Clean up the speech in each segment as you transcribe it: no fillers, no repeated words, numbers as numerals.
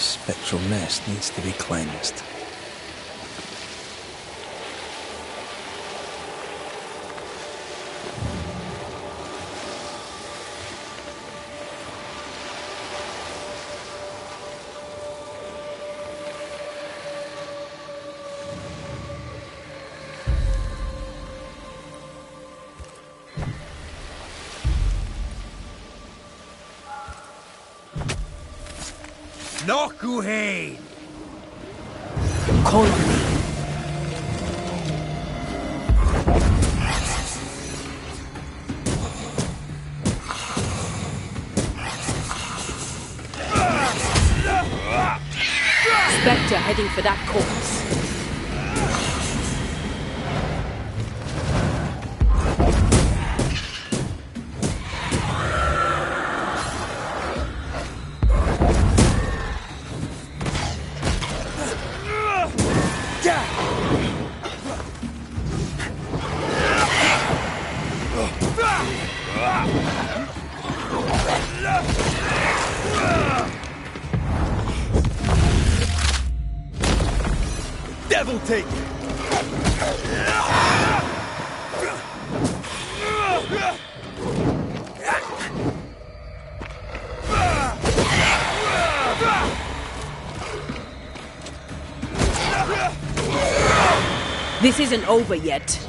spectral nest needs to be cleansed. Nokuhain! Call on me. Spectre heading for that corpse. Devil take it! This isn't over yet.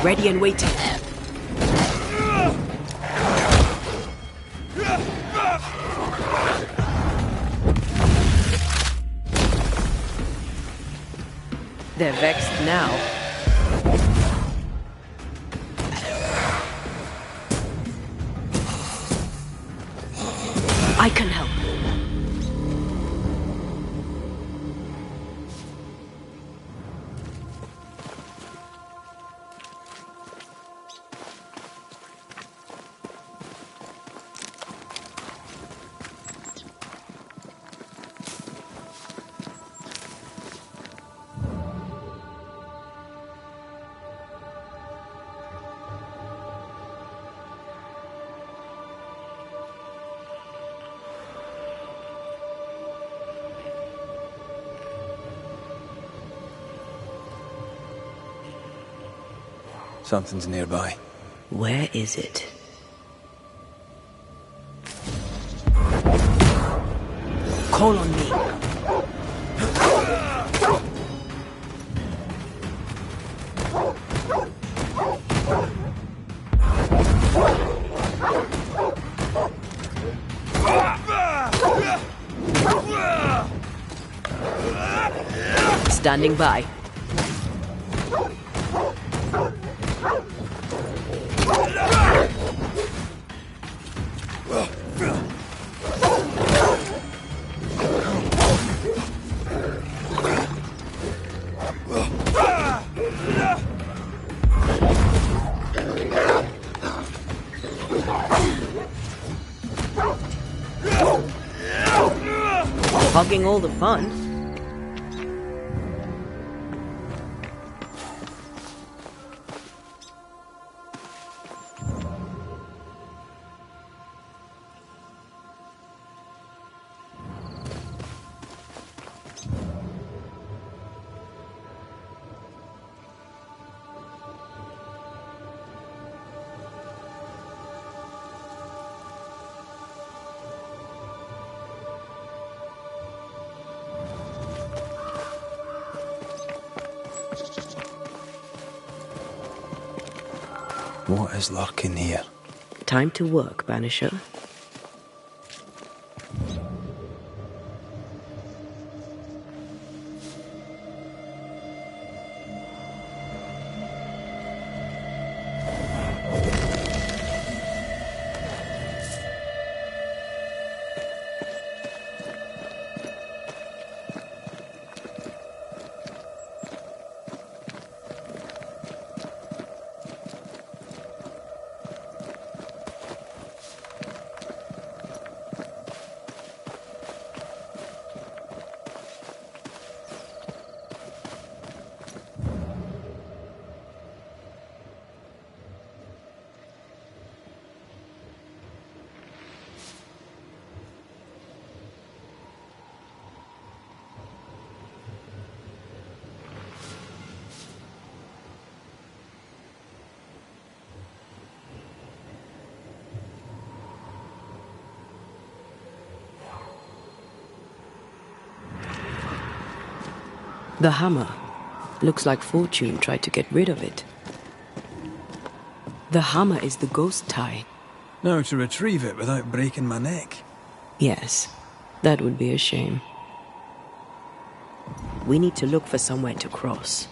Ready and waiting. They're vexed now. I can help. Something's nearby. Where is it? Call on me. Standing by. Hogging all the fun. What is lurking here? Time to work, Banisher. The hammer. Looks like Fortune tried to get rid of it. The hammer is the ghost tie. Now to retrieve it without breaking my neck. Yes, that would be a shame. We need to look for somewhere to cross.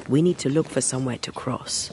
We need to look for somewhere to cross.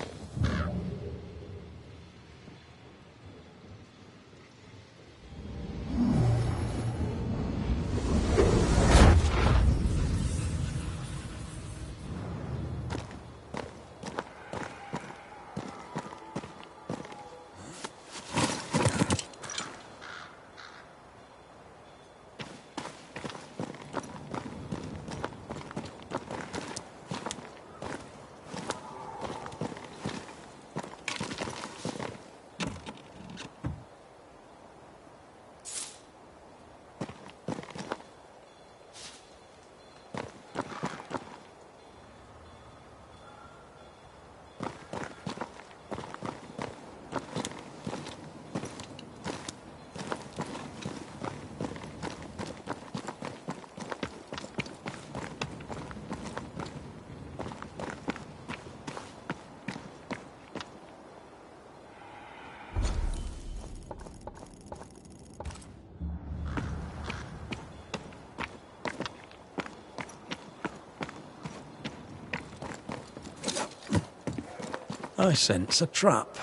I sense a trap.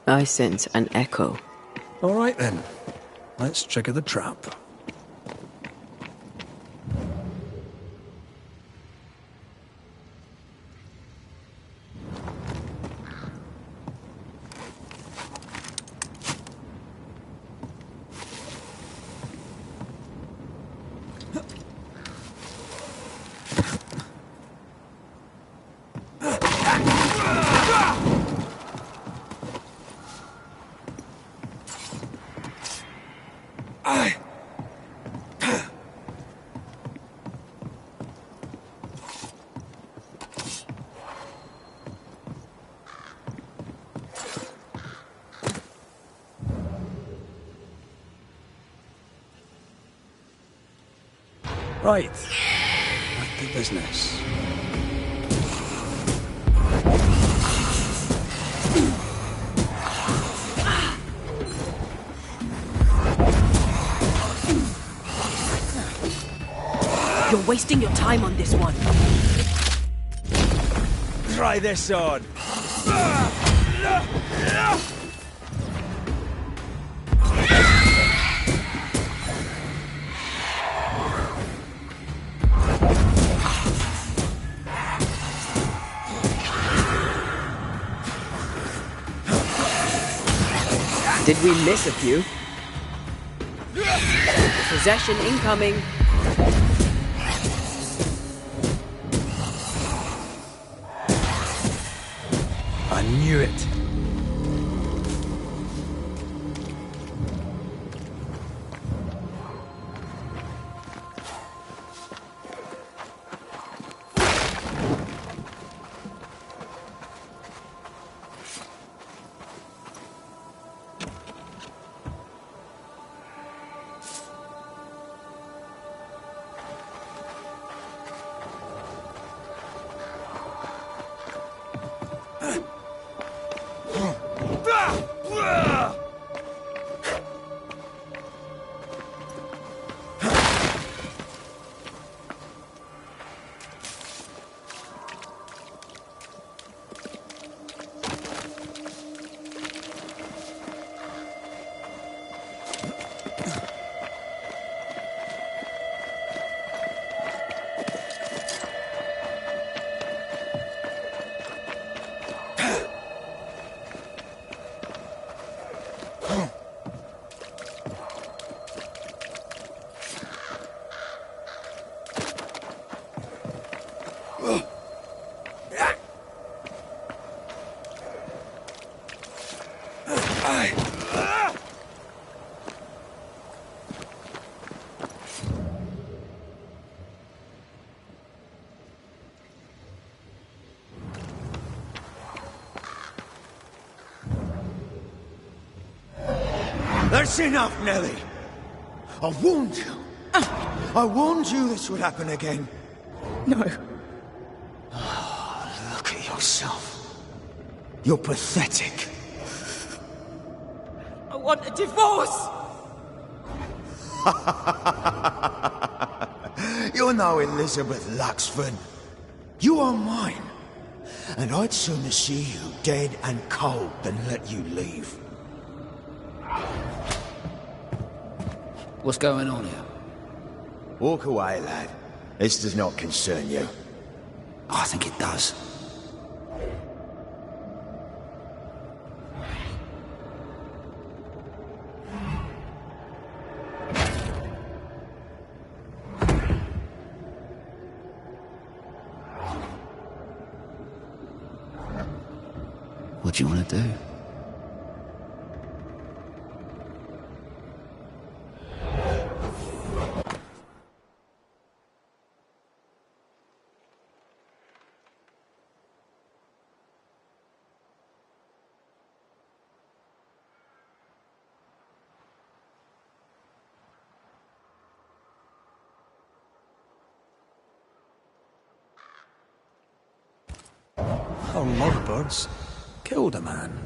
I sense an echo. All right then. Let's trigger the trap. Right. Back to business. You're wasting your time on this one. Try this on. Did we miss a few? Possession incoming. I knew it. That's enough, Nellie. I warned you. I warned you this would happen again. No. Oh, look at yourself. You're pathetic. I want a divorce! You're no Elizabeth Luxford. You are mine. And I'd sooner see you dead and cold than let you leave. What's going on here? Walk away, lad. This does not concern you. I think it does. What do you want to do? Our lovebirds killed a man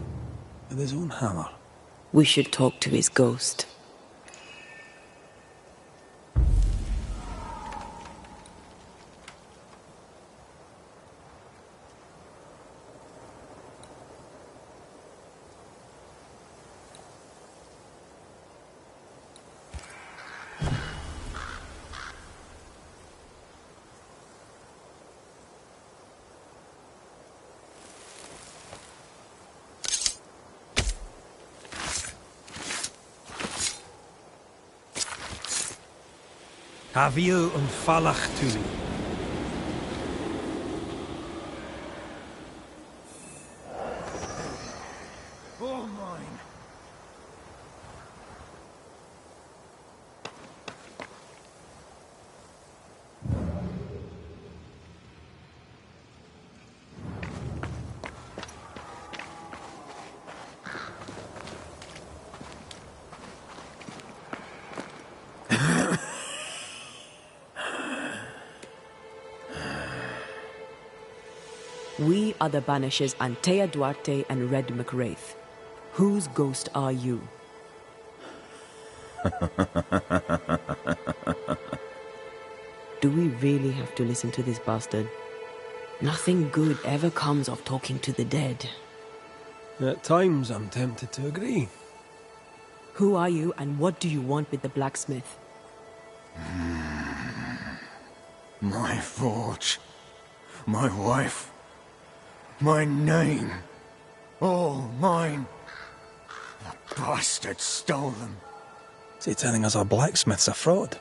with his own hammer. We should talk to his ghost. Have you and Falach Tuli? All mine. We are the Banishers Antea Duarte and Red McWraith. Whose ghost are you? Do we really have to listen to this bastard? Nothing good ever comes of talking to the dead. At times, I'm tempted to agree. Who are you and what do you want with the blacksmith? My forge. My wife. My name. All mine. The bastard stole them. Is he telling us our blacksmith's a fraud?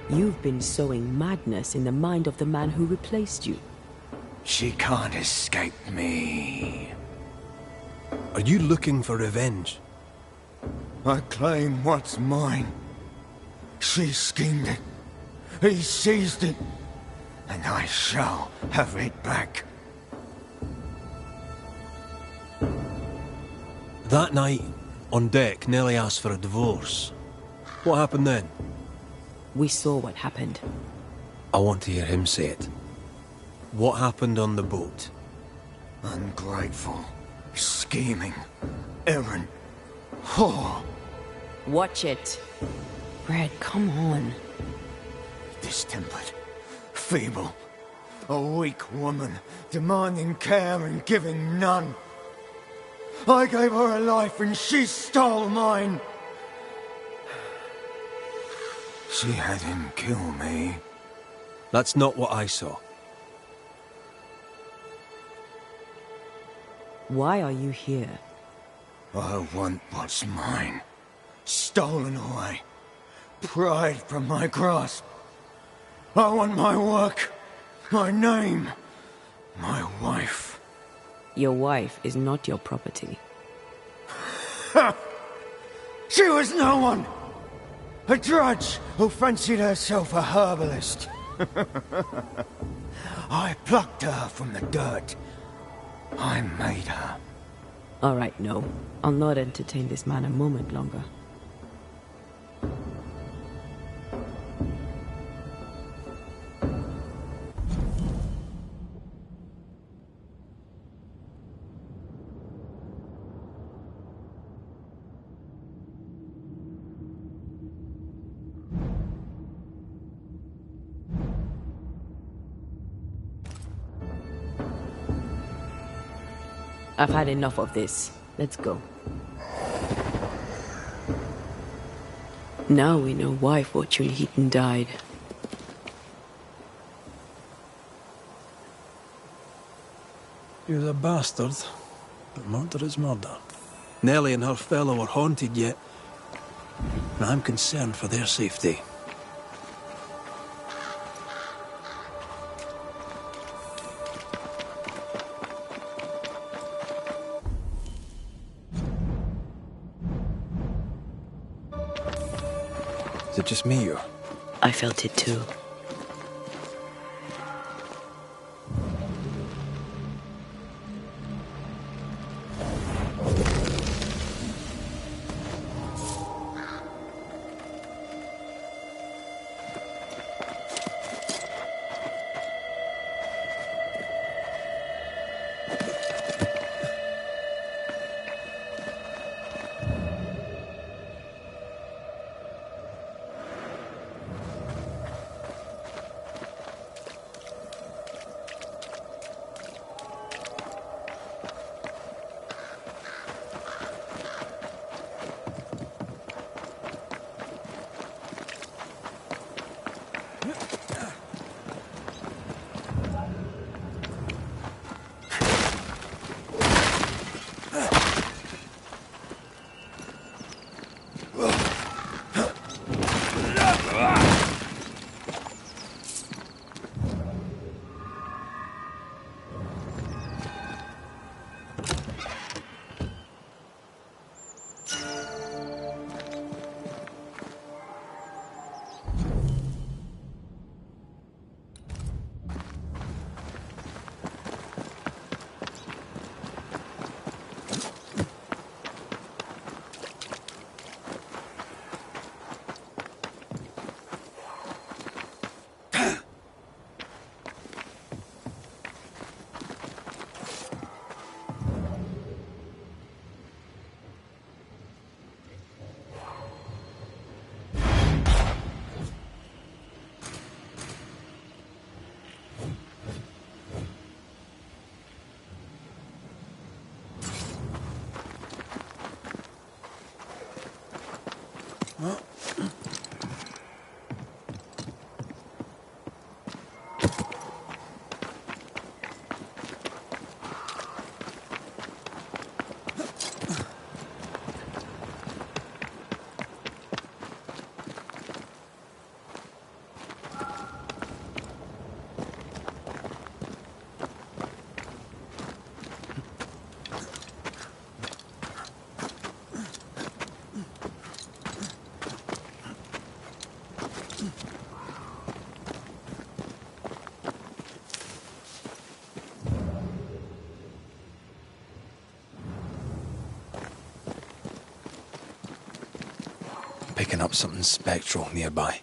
You've been sowing madness in the mind of the man who replaced you. She can't escape me. Are you looking for revenge? I claim what's mine. She schemed it. He seized it. And I shall have it back. That night, on deck, Nelly asked for a divorce. What happened then? We saw what happened. I want to hear him say it. What happened on the boat? Ungrateful, scheming, errant, whore. Watch it. Brad, come on. Distempered, feeble, a weak woman, demanding care and giving none. I gave her a life and she stole mine. She had him kill me. That's not what I saw. Why are you here? I want what's mine. Stolen away. Pried from my grasp. I want my work. My name. My wife. Your wife is not your property. She was no one! A drudge who fancied herself a herbalist. I plucked her from the dirt. I made her. All right, no. I'll not entertain this man a moment longer. I've had enough of this. Let's go. Now we know why Fortune Heaton died. He was a bastard, but murder is murder. Nellie and her fellow are haunted yet, and I'm concerned for their safety. Is it just me, or? I felt it too. picking up something spectral nearby.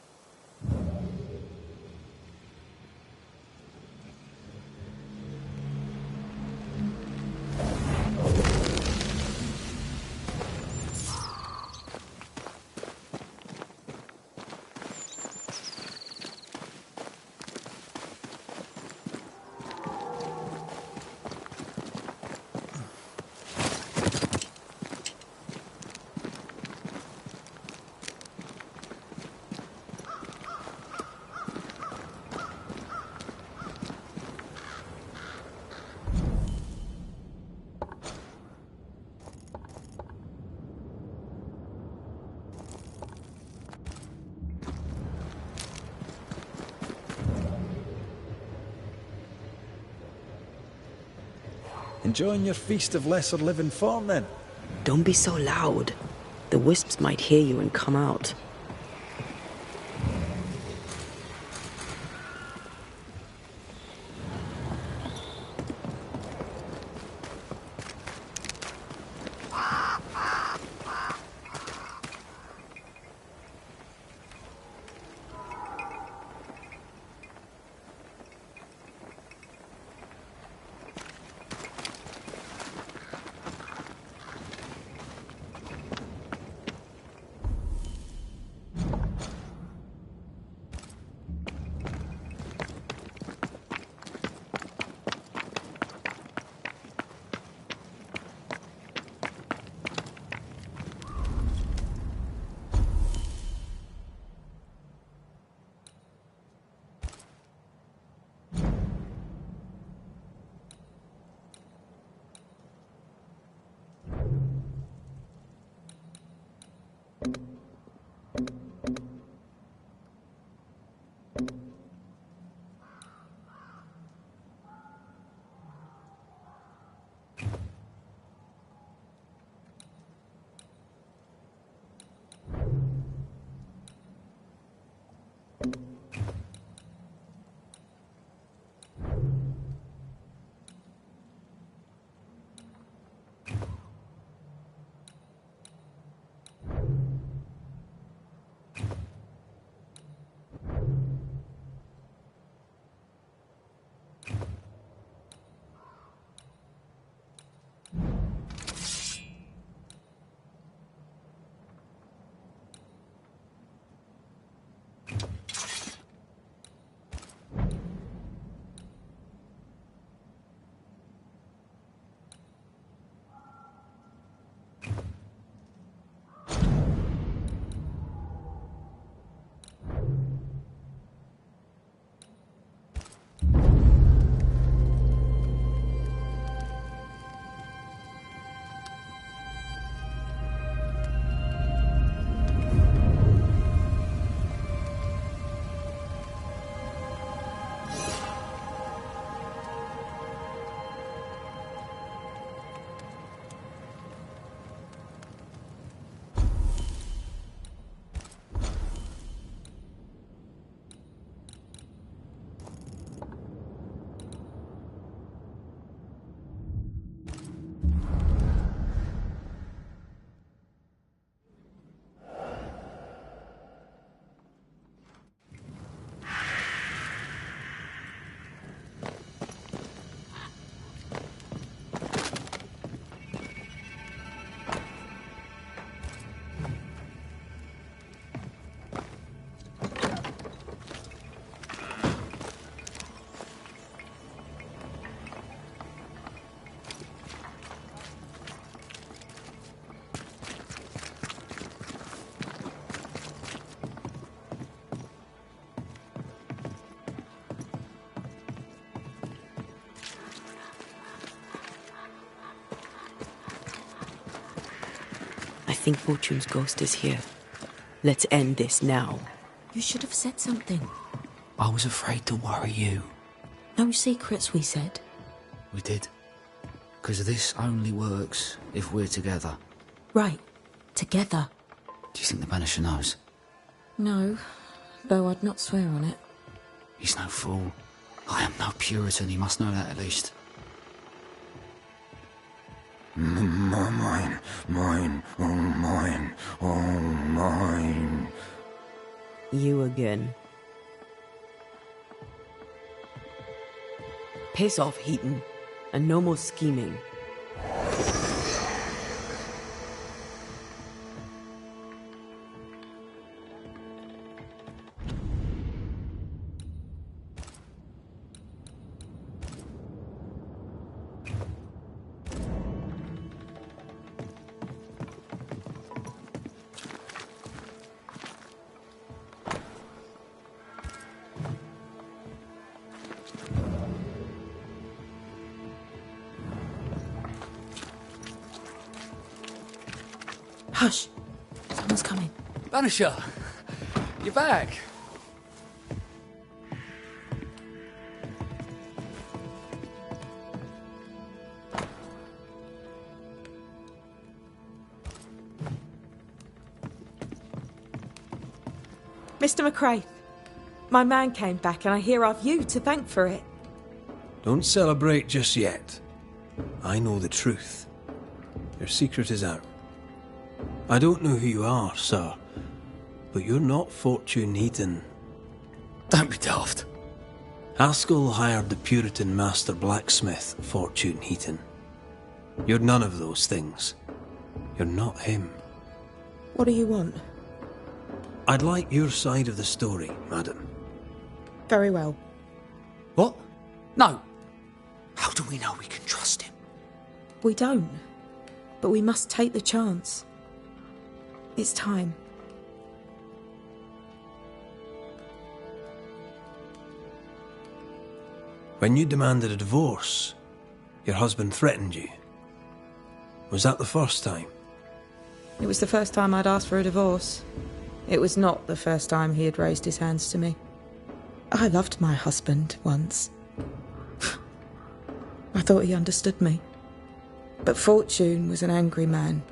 Enjoying your feast of lesser living form, then? Don't be so loud. The wisps might hear you and come out. I think Fortune's ghost is here. Let's end this now. You should have said something. I was afraid to worry you. No secrets, we said. We did. Because this only works if we're together. Right. Together. Do you think the Banisher knows? No. Though I'd not swear on it. He's no fool. I am no Puritan, he must know that at least. Mine, oh mine. You again. Piss off, Heaton, and no more scheming. Hush! Someone's coming. Banisher, you're back. Mr. McRae, my man came back and I hear I've you to thank for it. Don't celebrate just yet. I know the truth. Your secret is out. I don't know who you are, sir, but you're not Fortune Heaton. Don't be daft. Haskell hired the Puritan master blacksmith, Fortune Heaton. You're none of those things. You're not him. What do you want? I'd like your side of the story, madam. Very well. What? No. How do we know we can trust him? We don't. But we must take the chance. It's time. When you demanded a divorce, your husband threatened you. Was that the first time? It was the first time I'd asked for a divorce. It was not the first time he had raised his hands to me. I loved my husband once. I thought he understood me. But Fortune was an angry man.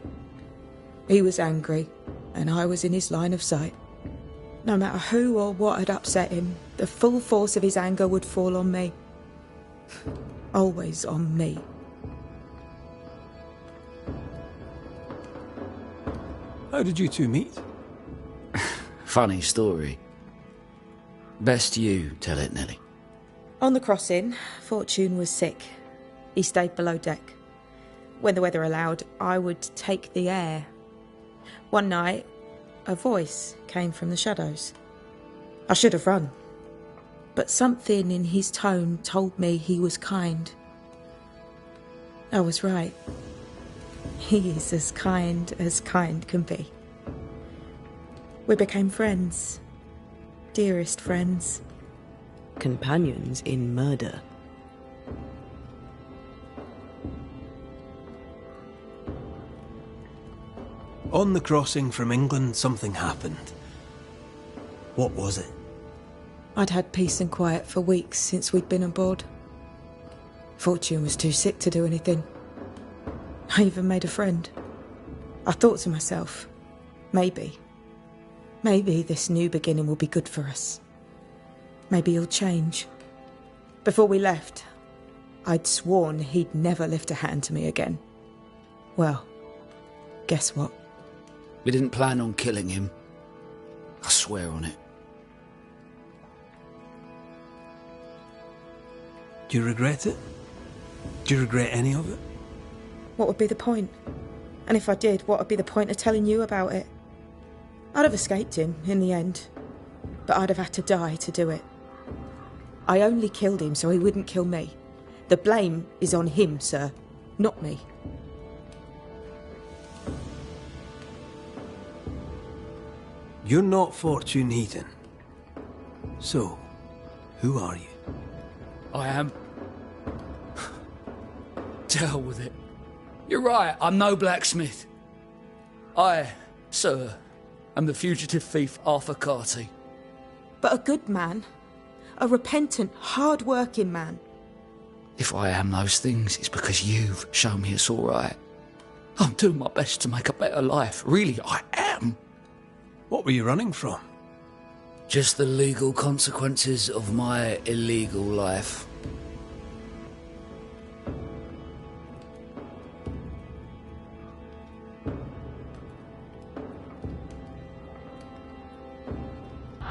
He was angry, and I was in his line of sight. No matter who or what had upset him, the full force of his anger would fall on me. Always on me. How did you two meet? Funny story. Best you tell it, Nelly. On the crossing, Fortune was sick. He stayed below deck. When the weather allowed, I would take the air. One night, a voice came from the shadows. I should have run, but something in his tone told me he was kind. I was right. He is as kind can be. We became friends. Dearest friends. Companions in murder. On the crossing from England, something happened. What was it? I'd had peace and quiet for weeks since we'd been aboard. Fortune was too sick to do anything. I even made a friend. I thought to myself, maybe this new beginning will be good for us. Maybe he'll change. Before we left, I'd sworn he'd never lift a hand to me again. Well, guess what? We didn't plan on killing him. I swear on it. Do you regret it? Do you regret any of it? What would be the point? And if I did, what would be the point of telling you about it? I'd have escaped him in the end, but I'd have had to die to do it. I only killed him so he wouldn't kill me. The blame is on him, sir, not me. You're not Fortune Heaton. So, who are you? I am. To hell with it. You're right, I'm no blacksmith. I, sir, am the fugitive thief Arthur Carty. But a good man. A repentant, hard-working man. If I am those things, it's because you've shown me it's all right. I'm doing my best to make a better life. Really, I am. What were you running from? Just the legal consequences of my illegal life.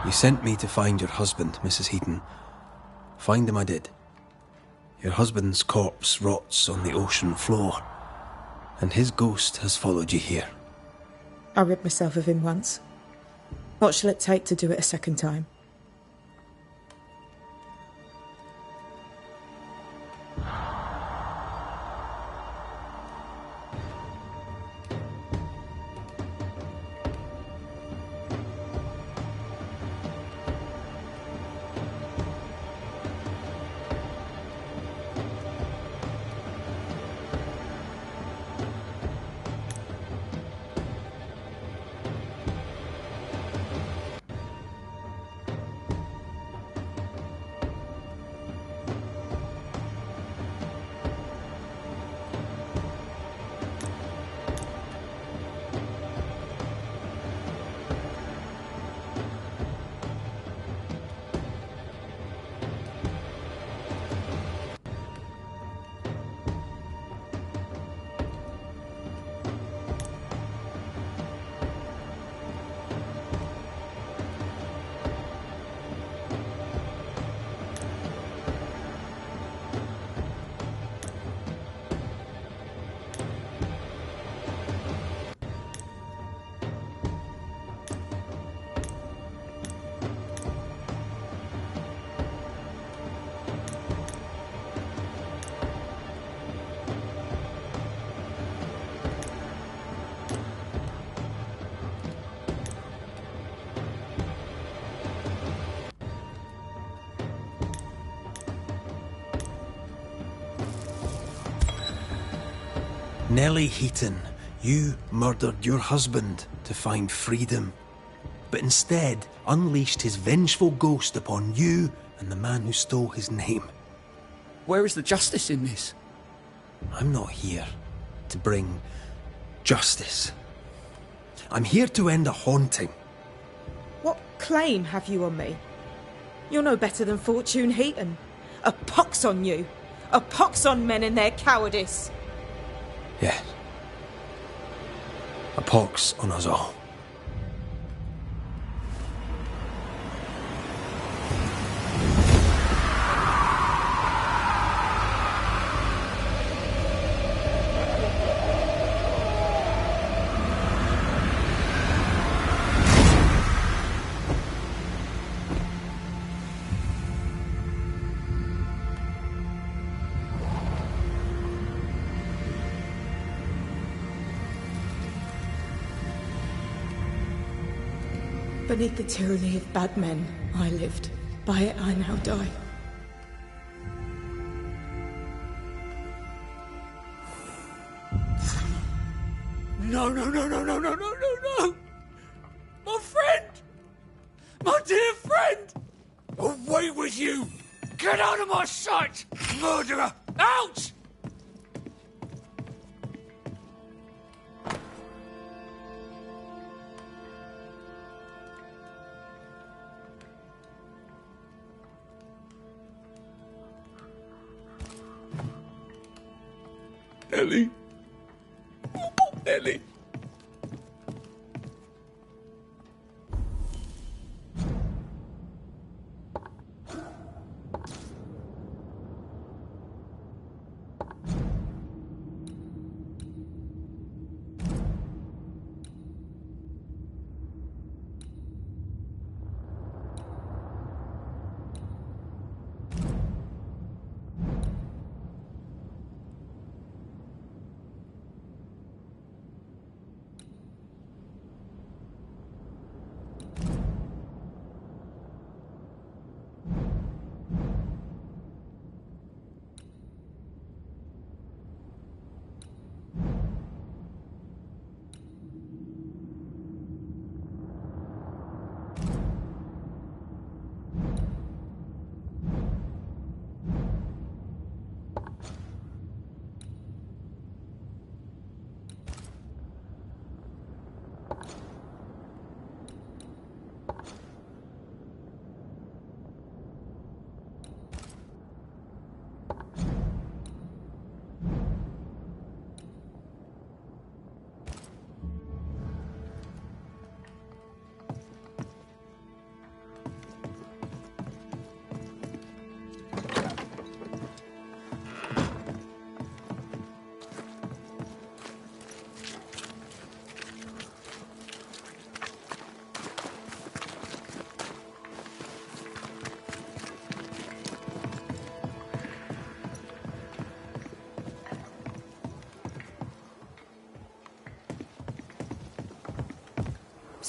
You sent me to find your husband, Mrs. Heaton. Find him I did. Your husband's corpse rots on the ocean floor, and his ghost has followed you here. I rid myself of him once. What shall it take to do it a second time? Nellie Heaton, you murdered your husband to find freedom, but instead unleashed his vengeful ghost upon you and the man who stole his name. Where is the justice in this? I'm not here to bring justice. I'm here to end a haunting. What claim have you on me? You're no better than Fortune Heaton. A pox on you. A pox on men and their cowardice. Yes. A pox on us all. Beneath the tyranny of bad men, I lived. By it I now die. No, no, no, no, no, no, no, no, no! My friend! My dear friend! Away with you! Get out of my sight! Murderer! Out! Ellie. Ellie.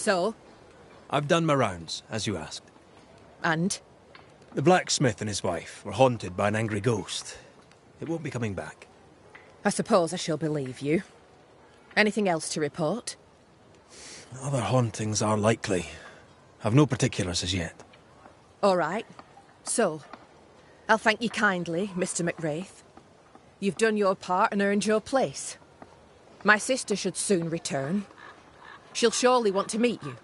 So? I've done my rounds, as you asked. And? The blacksmith and his wife were haunted by an angry ghost. It won't be coming back. I suppose I shall believe you. Anything else to report? Other hauntings are likely. I've no particulars as yet. All right. So, I'll thank you kindly, Mr. McWraith. You've done your part and earned your place. My sister should soon return. She'll surely want to meet you.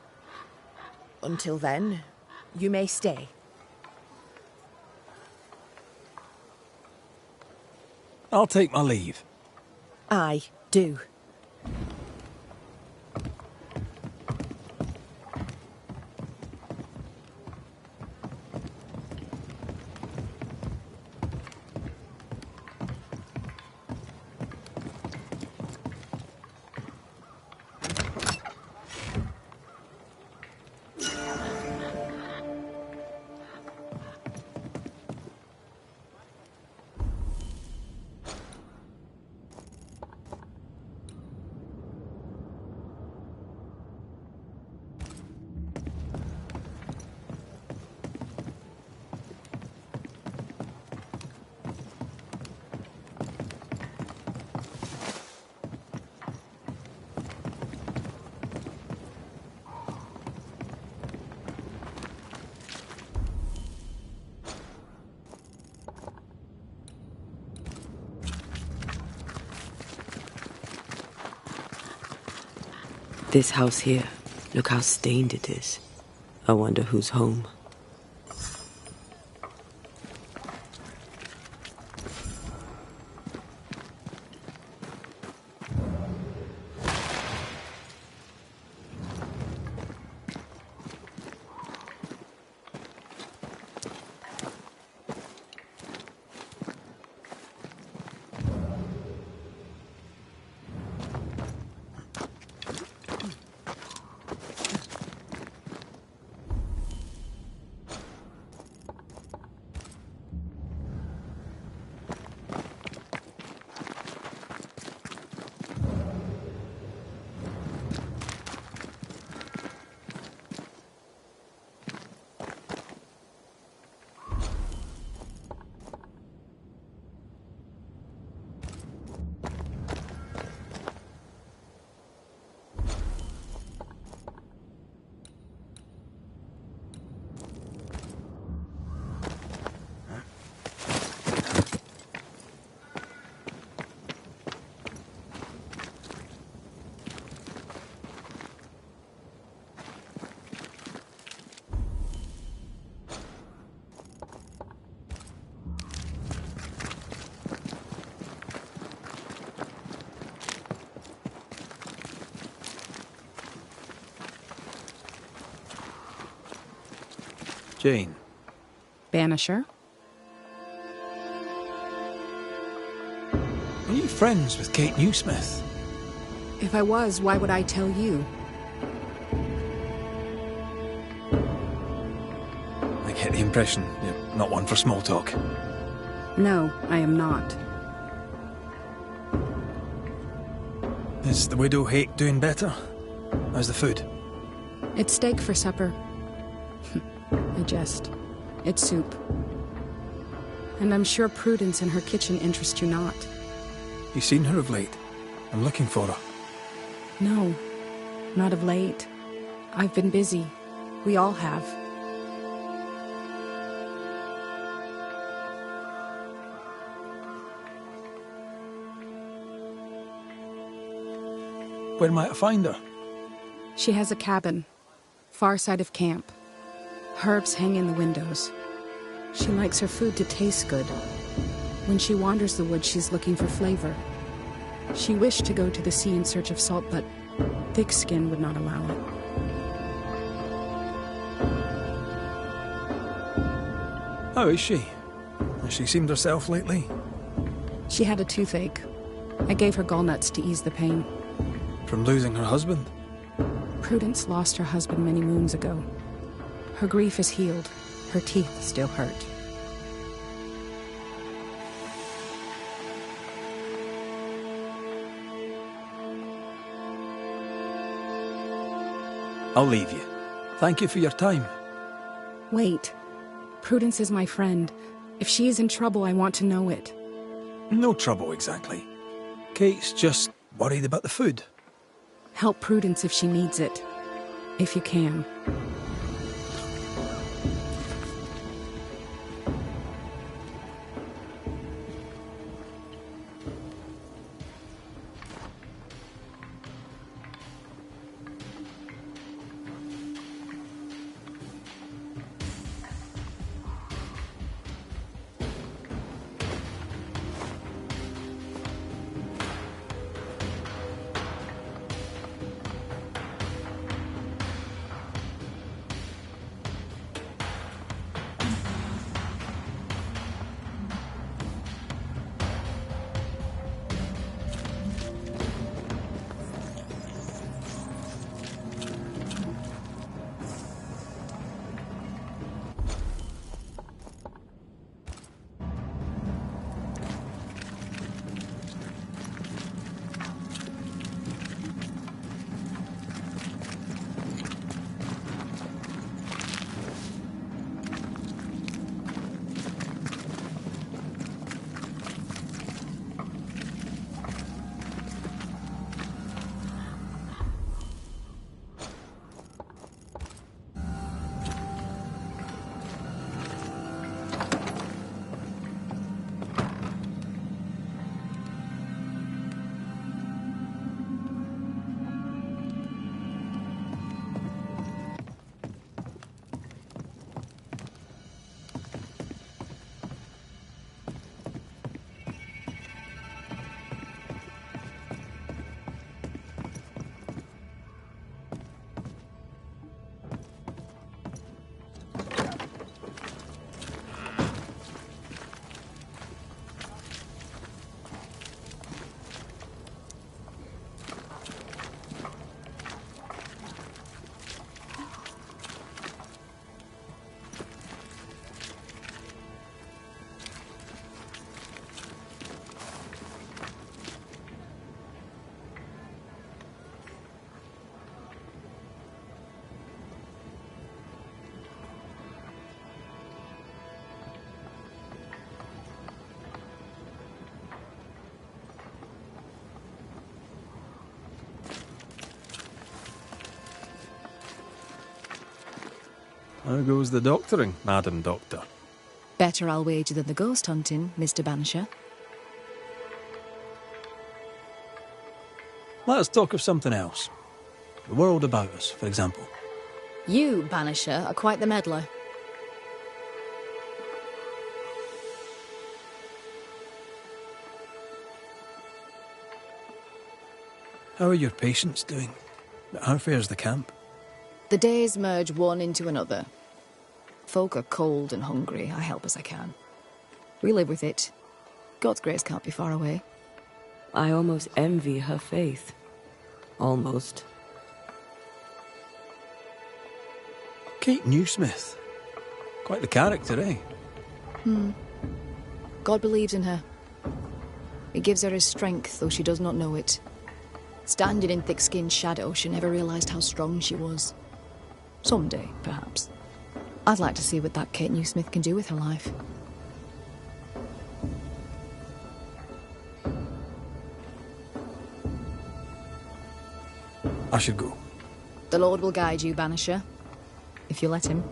Until then, you may stay. I'll take my leave. I do. This house here, look how stained it is. I wonder who's home. Jane. Banisher? Are you friends with Kate Newsmith? If I was, why would I tell you? I get the impression you're not one for small talk. No, I am not. Is the widow Hake doing better? How's the food? It's steak for supper. I jest. It's soup. And I'm sure Prudence in her kitchen interests you not. You seen her of late? I'm looking for her. No, not of late. I've been busy. We all have. Where might I find her? She has a cabin, far side of camp. Herbs hang in the windows. She likes her food to taste good. When she wanders the woods, she's looking for flavor. She wished to go to the sea in search of salt, but thick skin would not allow it. How is she? Has she seemed herself lately? She had a toothache. I gave her gallnuts to ease the pain. From losing her husband? Prudence lost her husband many moons ago. Her grief is healed. Her teeth still hurt. I'll leave you. Thank you for your time. Wait. Prudence is my friend. If she is in trouble, I want to know it. No trouble, exactly. Kate's just worried about the food. Help Prudence if she needs it. If you can. How goes the doctoring, Madam Doctor? Better, I'll wager, than the ghost hunting, Mr. Banisher. Let us talk of something else. The world about us, for example. You, Banisher, are quite the meddler. How are your patients doing? How fares the camp? The days merge one into another. Folk are cold and hungry. I help as I can. We live with it. God's grace can't be far away. I almost envy her faith. Almost. Kate Newsmith. Quite the character, eh? God believes in her. He gives her his strength, though she does not know it. Standing in thick-skinned shadow, she never realised how strong she was. Someday, perhaps. I'd like to see what that Kate Newsmith can do with her life. I should go. The Lord will guide you, Banisher, if you let him.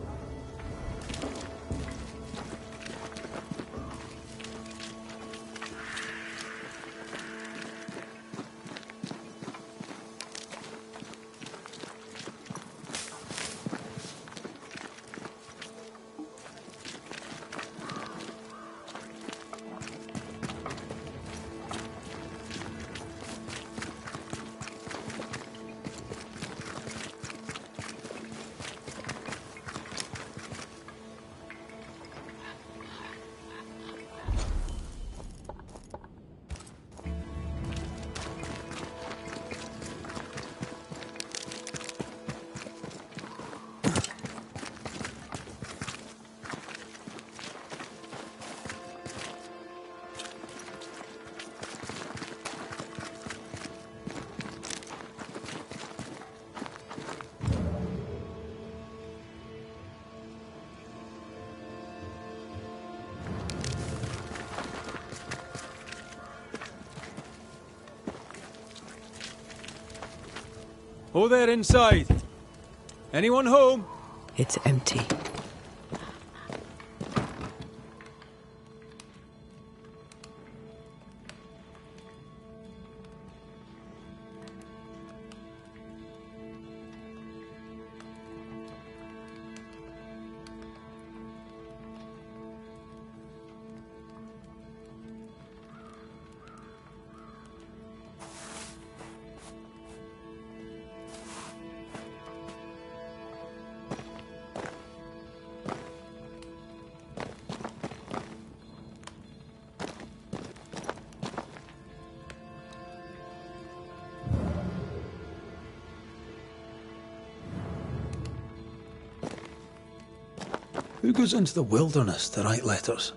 Oh, there inside. Anyone home? It's empty. Who goes into the wilderness to write letters?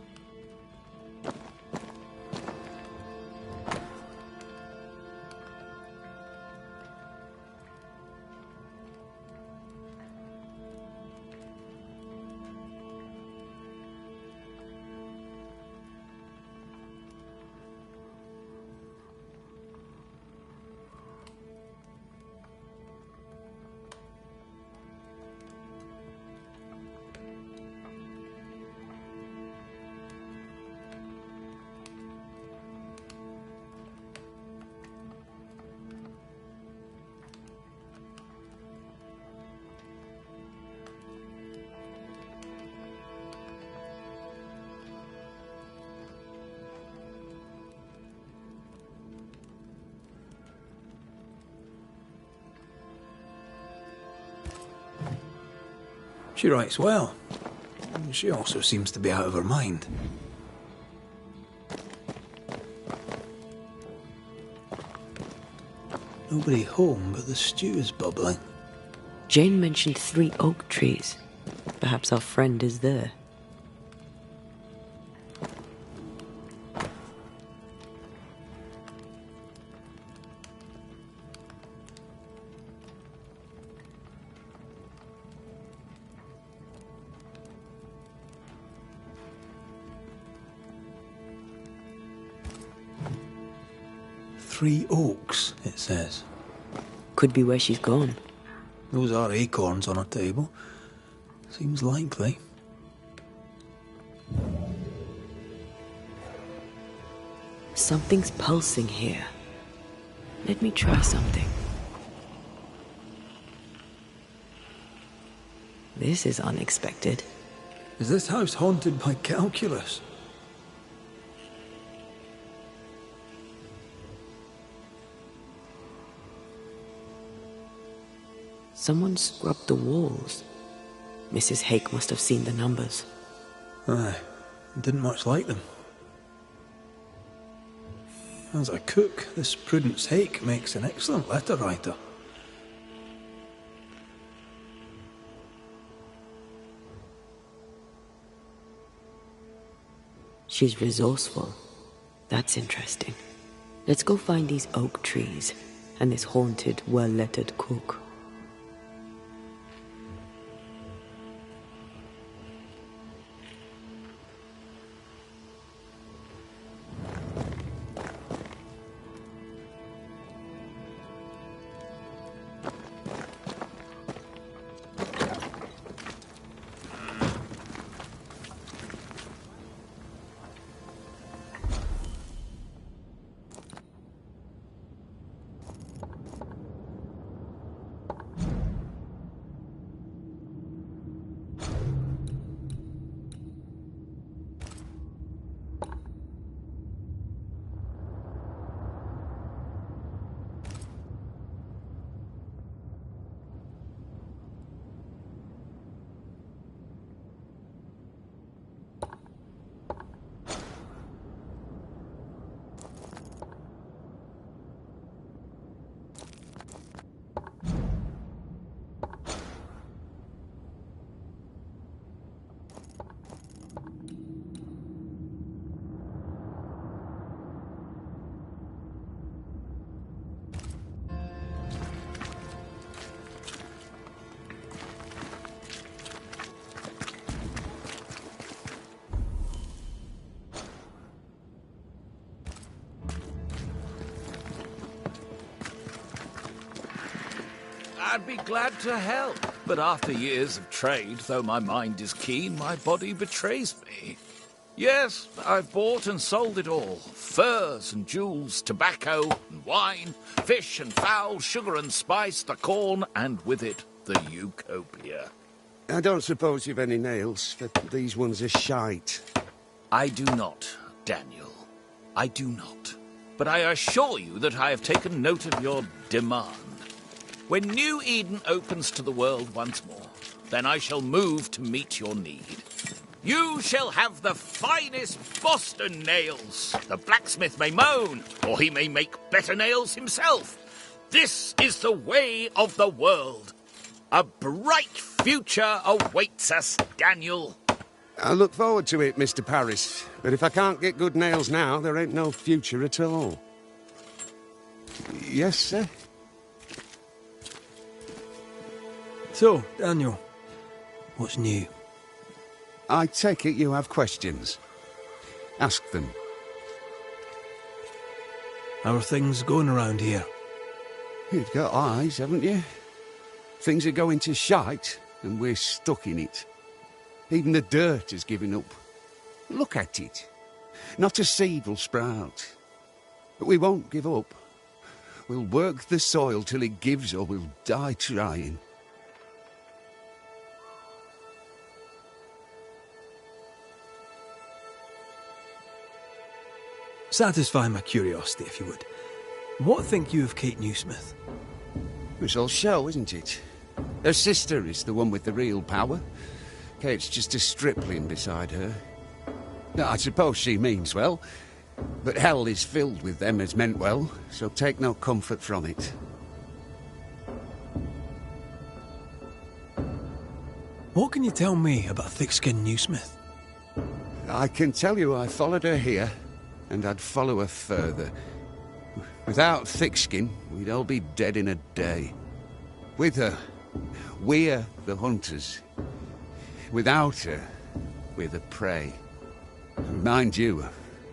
She writes well. She also seems to be out of her mind. Nobody home, but the stew is bubbling. Jane mentioned 3 oak trees. Perhaps our friend is there. Three oaks, it says. Could be where she's gone. Those are acorns on a table. Seems likely. Something's pulsing here. Let me try something. This is unexpected. Is this house haunted by calculus? Someone scrubbed the walls. Mrs. Hake must have seen the numbers. Aye, didn't much like them. As a cook, this Prudence Hake makes an excellent letter writer. She's resourceful. That's interesting. Let's go find these oak trees and this haunted, well-lettered cook. I'd be glad to help. But after years of trade, though my mind is keen, my body betrays me. Yes, I've bought and sold it all. Furs and jewels, tobacco and wine, fish and fowl, sugar and spice, the corn, and with it, the Utopia. I don't suppose you've any nails, but these ones are shite. I do not, Daniel. I do not. But I assure you that I have taken note of your demand. When New Eden opens to the world once more, then I shall move to meet your need. You shall have the finest Boston nails. The blacksmith may moan, or he may make better nails himself. This is the way of the world. A bright future awaits us, Daniel. I look forward to it, Mr. Paris. But if I can't get good nails now, there ain't no future at all. Yes, sir? So, Daniel, what's new? I take it you have questions. Ask them. How are things going around here? You've got eyes, haven't you? Things are going to shite, and we're stuck in it. Even the dirt has given up. Look at it. Not a seed will sprout. But we won't give up. We'll work the soil till it gives, or we'll die trying. Satisfy my curiosity, if you would. What think you of Kate Newsmith? It's all show, isn't it? Her sister is the one with the real power. Kate's just a stripling beside her. Now, I suppose she means well, but hell is filled with them as meant well, so take no comfort from it. What can you tell me about thick-skinned Newsmith? I can tell you I followed her here, and I'd follow her further. Without Thickskin, we'd all be dead in a day. With her, we're the hunters. Without her, we're the prey. And mind you,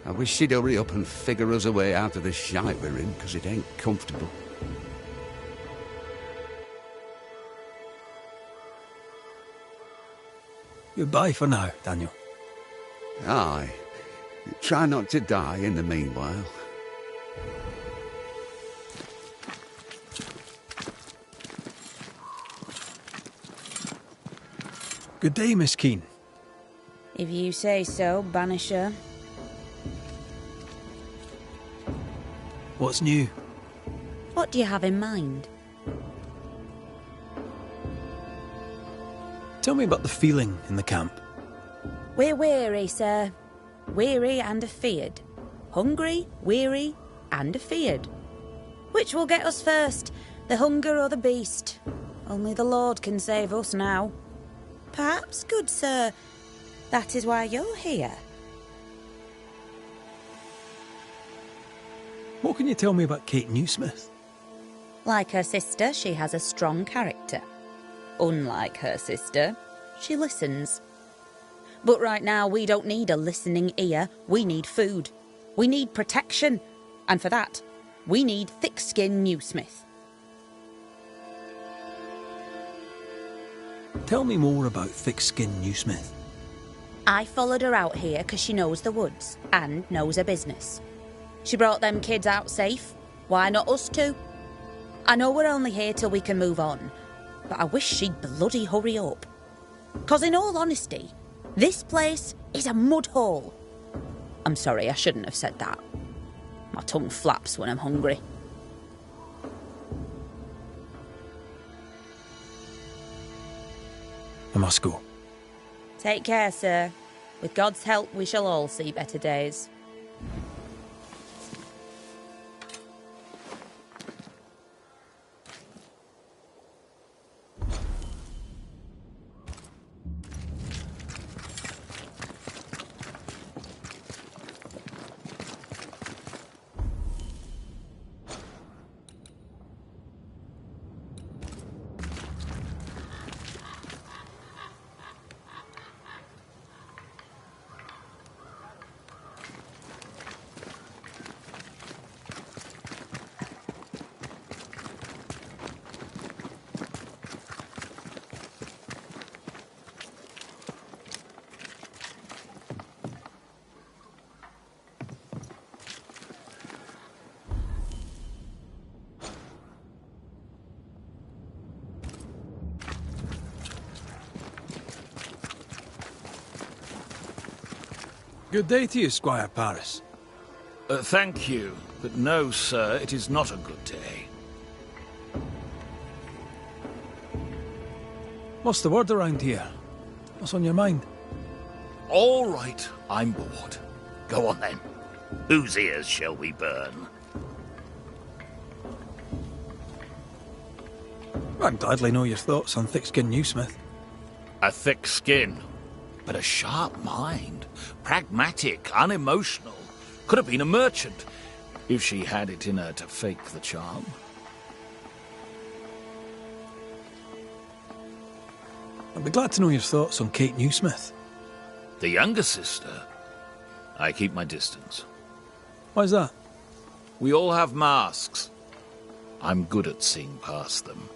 I wish she'd hurry up and figure us a way out of the shite we're in, because it ain't comfortable. Goodbye for now, Daniel. Aye. Try not to die in the meanwhile. Good day, Miss Keane. If you say so, Banisher. What's new? What do you have in mind? Tell me about the feeling in the camp. We're weary, sir. Weary and afeared. Hungry, weary, and afeared. Which will get us first, the hunger or the beast? Only the Lord can save us now. Perhaps, good sir, that is why you're here. What can you tell me about Kate Newsmith? Like her sister, she has a strong character. Unlike her sister, she listens. But right now, we don't need a listening ear. We need food. We need protection. And for that, we need thick-skinned Newsmith. Tell me more about thick-skinned Newsmith. I followed her out here because she knows the woods and knows her business. She brought them kids out safe. Why not us too? I know we're only here till we can move on, but I wish she'd bloody hurry up. 'Cause in all honesty, this place is a mud hole. I'm sorry, I shouldn't have said that. My tongue flaps when I'm hungry. I must go. Take care, sir. With God's help, we shall all see better days. Good day to you, Squire Paris. Thank you, but no, sir, it is not a good day. What's the word around here? What's on your mind? All right, I'm bored. Go on then. Whose ears shall we burn? I'd gladly know your thoughts on thick-skinned Newsmith. A thick skin, but a sharp mind. Pragmatic, unemotional. Could have been a merchant, if she had it in her to fake the charm. I'd be glad to know your thoughts on Kate Newsmith. The younger sister. I keep my distance. Why's that? We all have masks. I'm good at seeing past them.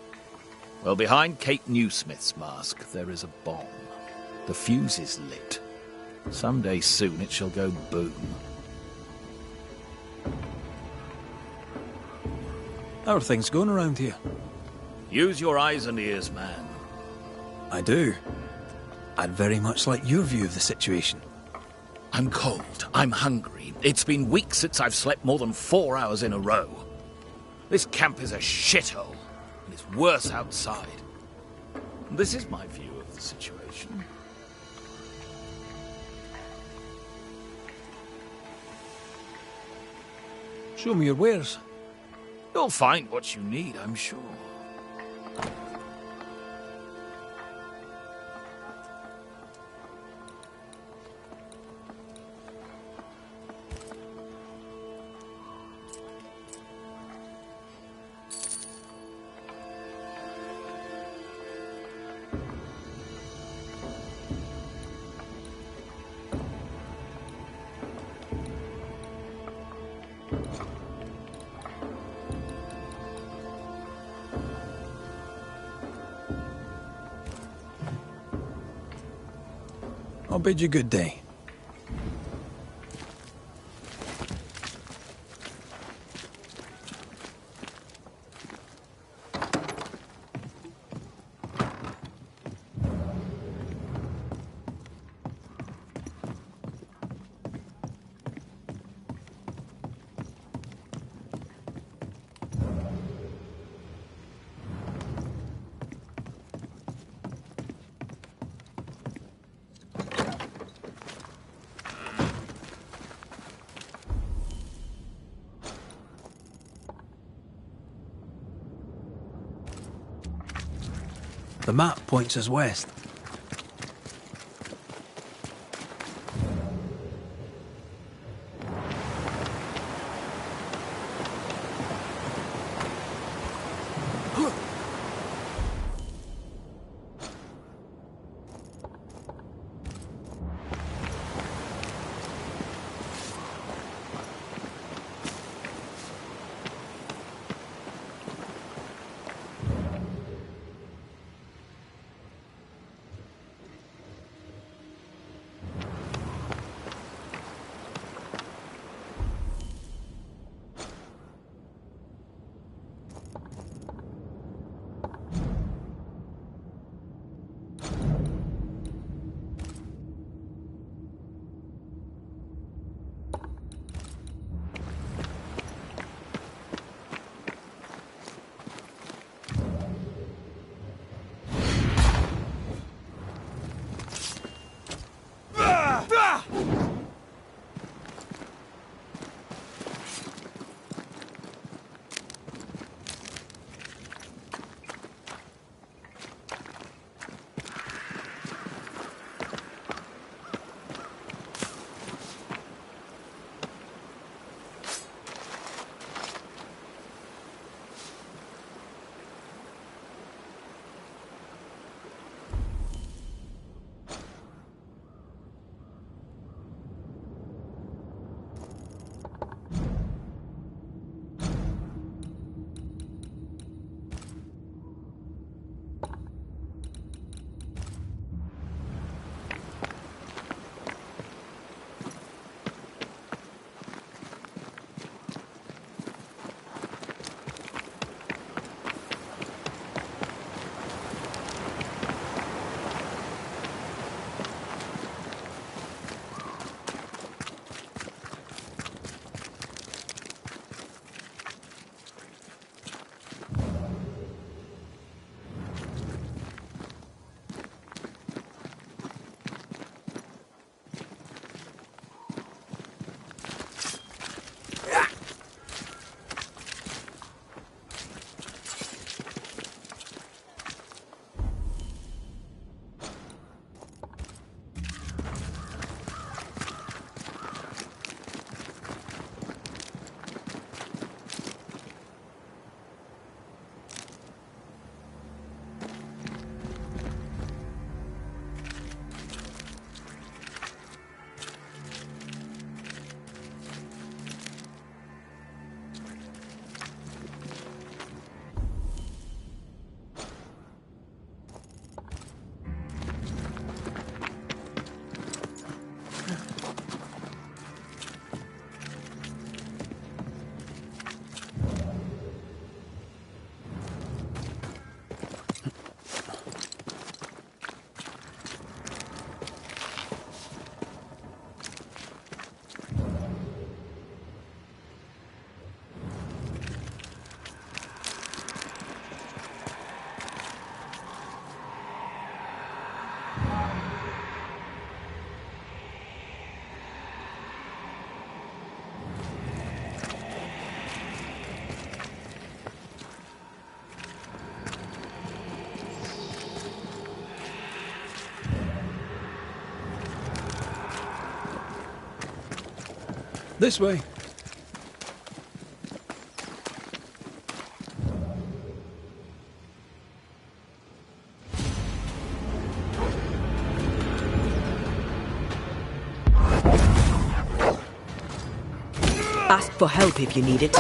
Well, behind Kate Newsmith's mask, there is a bomb. The fuse is lit. Someday soon it shall go boom. How are things going around here? Use your eyes and ears, man. I do. I'd very much like your view of the situation. I'm cold. I'm hungry. It's been weeks since I've slept more than 4 hours in a row. This camp is a shithole, and it's worse outside. This is my view of the situation. Show me your wares. You'll find what you need, I'm sure. I'll bid you good day. The map points us west. This way. Ask for help if you need it.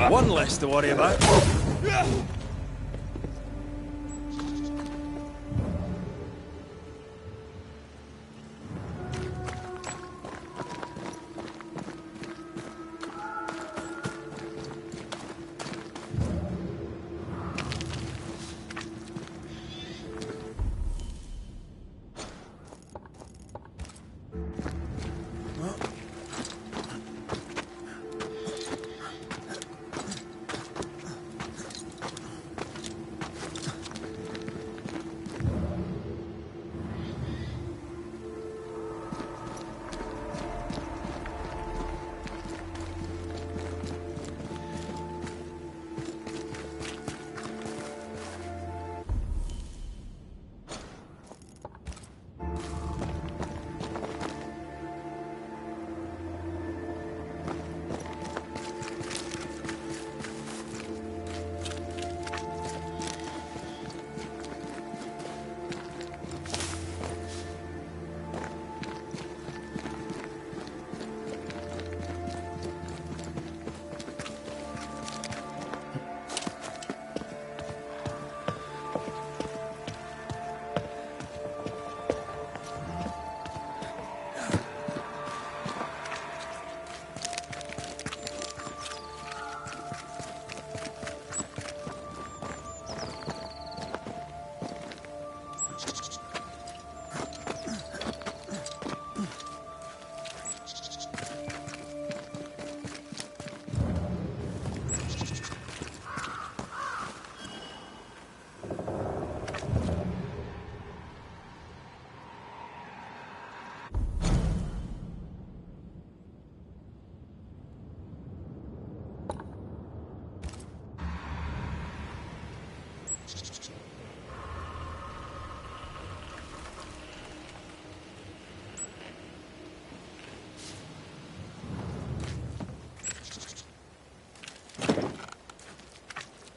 One less to worry about.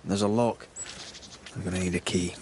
There's a lock. I'm gonna need a key.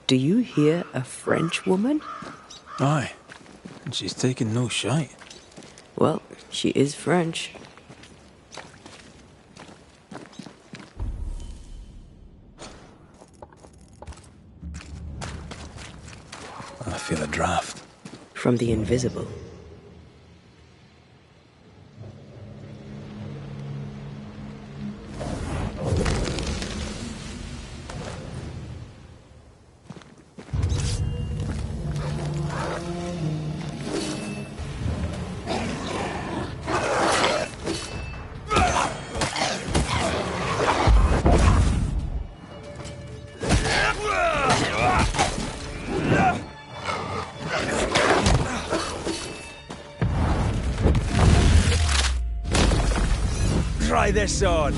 Do you hear a French woman? Aye, and she's taking no shite. Well, she is French. I feel a draft. From the invisible. try this on.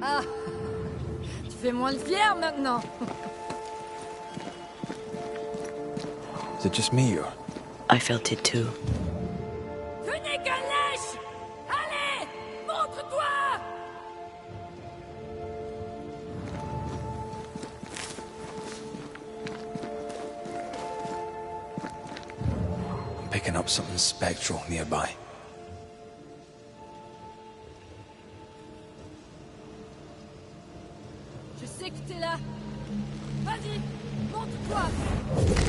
Ah, tu fais moins le fier maintenant. Is it just me or? I felt it too. Venez, Ganesh! Allez, montre-toi! I'm picking up something spectral nearby. Je sais que t'es là. Vas-y, montre-toi!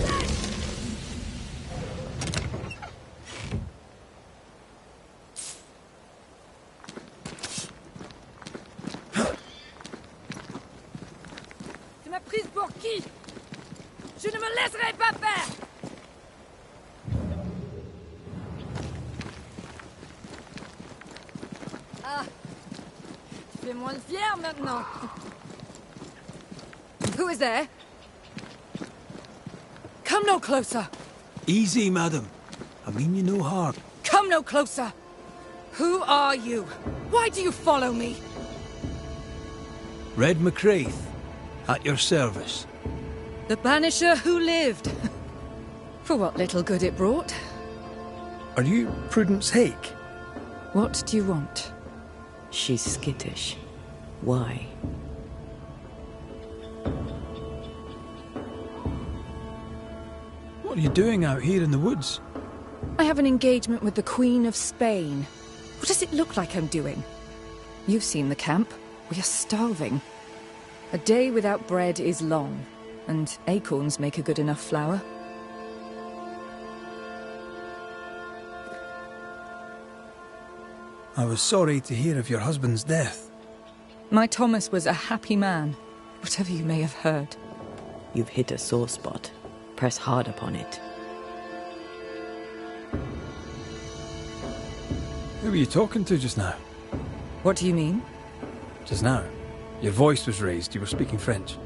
Lâche! Tu m'as prise pour qui? Je ne me laisserai pas faire! Ah, tu fais moins le fier maintenant. Who is there? Come no closer. Easy, madam. I mean you no harm. Come no closer. Who are you? Why do you follow me? Red McCraith, at your service. The Banisher who lived. For what little good it brought. Are you Prudence Hake? What do you want? She's skittish. Why? What are you doing out here in the woods? I have an engagement with the Queen of Spain. What does it look like I'm doing? You've seen the camp. We are starving. A day without bread is long, and acorns make a good enough flour. I was sorry to hear of your husband's death. My Thomas was a happy man, whatever you may have heard. You've hit a sore spot. Press hard upon it. Who were you talking to just now? What do you mean? Just now. Your voice was raised. You were speaking French.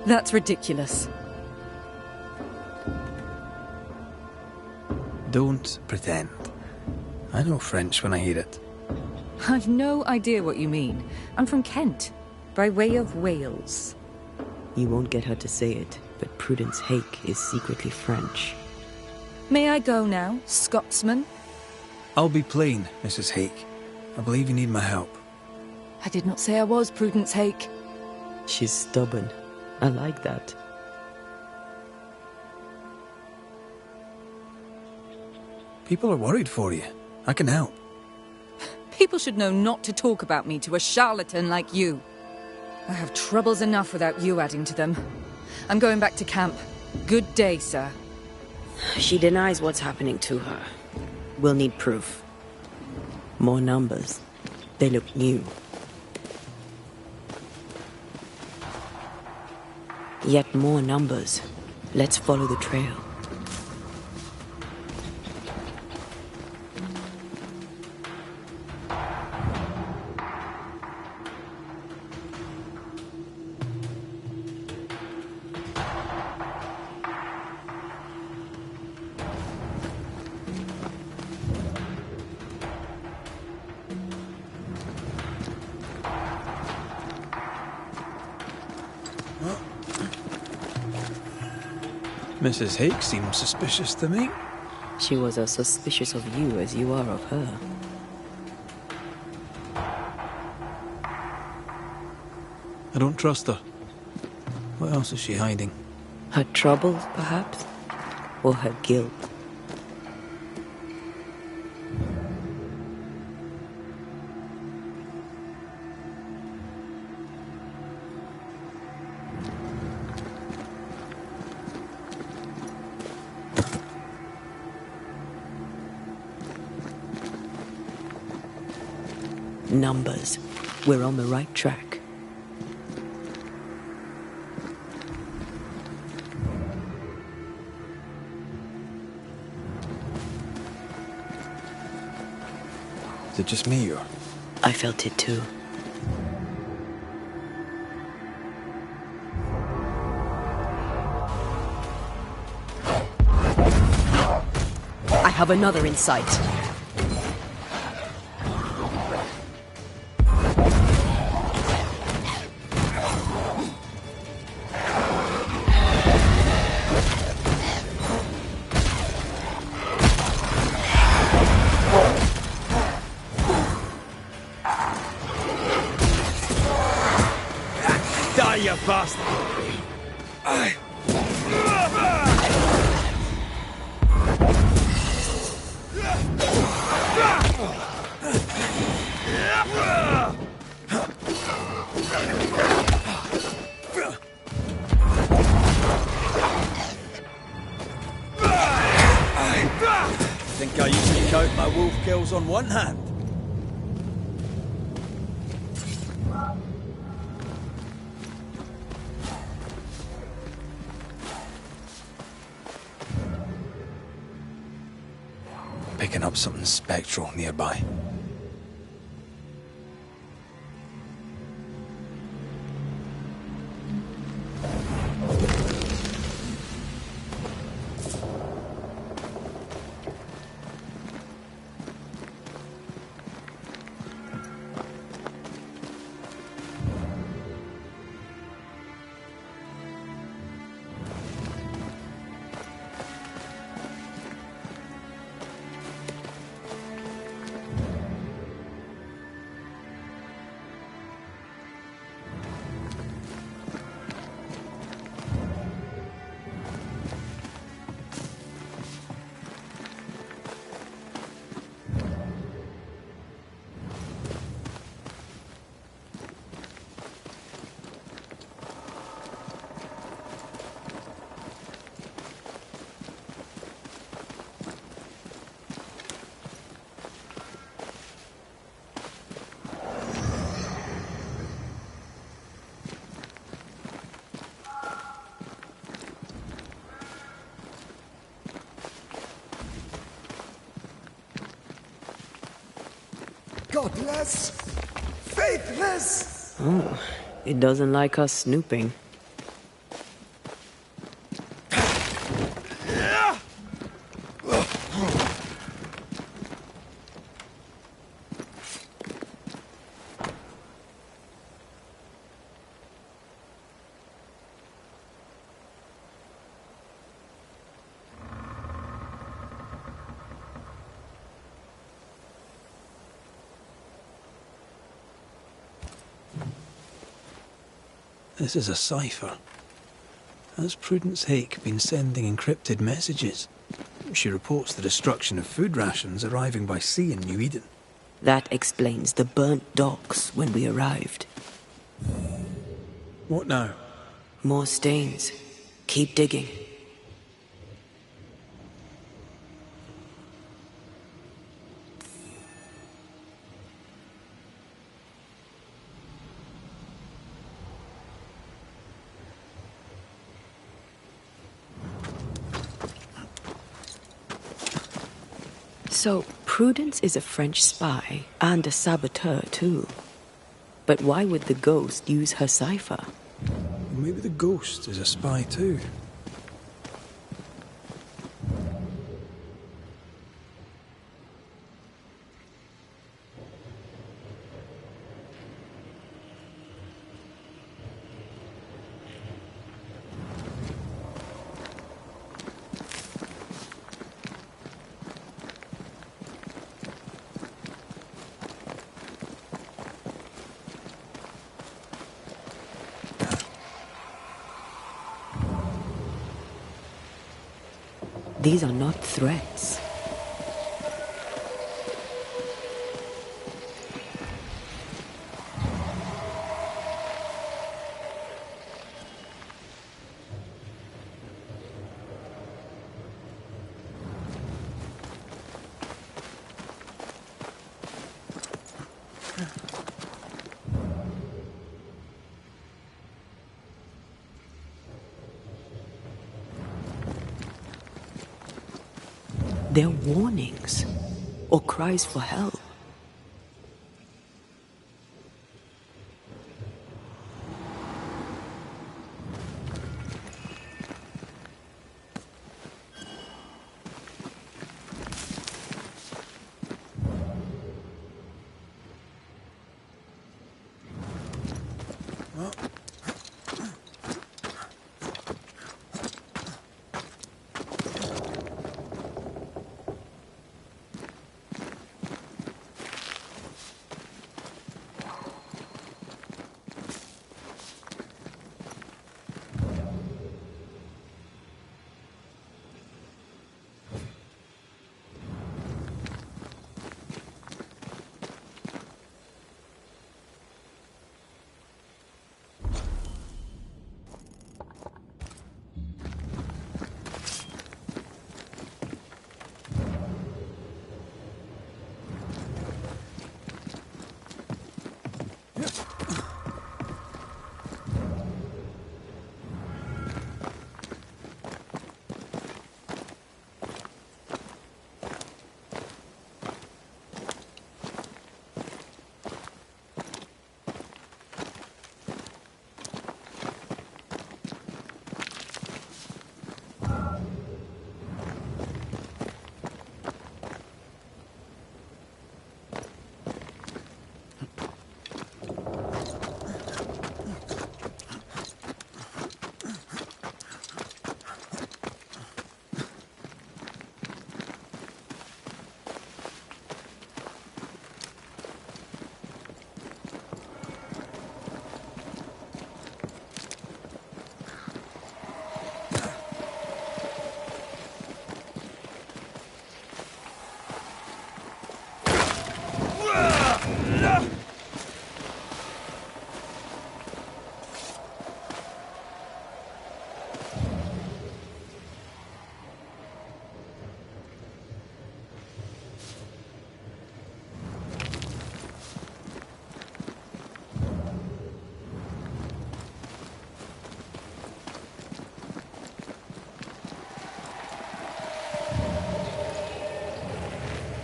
That's ridiculous. Don't pretend. I know French when I hear it. I've no idea what you mean. I'm from Kent, by way of Wales. You won't get her to say it, but Prudence Hake is secretly French. May I go now, Scotsman? I'll be plain, Mrs. Hake. I believe you need my help. I did not say I was Prudence Hake. She's stubborn. I like that. People are worried for you. I can help. People should know not to talk about me to a charlatan like you. I have troubles enough without you adding to them. I'm going back to camp. Good day, sir. She denies what's happening to her. We'll need proof. More numbers. They look new. Yet more numbers. Let's follow the trail. Mrs. Hake seems suspicious to me. She was as suspicious of you as you are of her. I don't trust her. What else is she hiding? Her troubles, perhaps? Or her guilt? Numbers. We're on the right track. Is it just me, or? I felt it too. I have another in sight. Die, you bastard! Think I used to count my wolf kills on one hand. Picking up something spectral nearby. Godless! Faithless! Oh, it doesn't like us snooping. This is a cipher. Has Prudence Hake been sending encrypted messages? She reports the destruction of food rations arriving by sea in New Eden. That explains the burnt docks when we arrived. What now? More stains. Keep digging. So, Prudence is a French spy, and a saboteur too. But why would the ghost use her cipher? Maybe the ghost is a spy too. These are not threats. They're warnings or cries for help.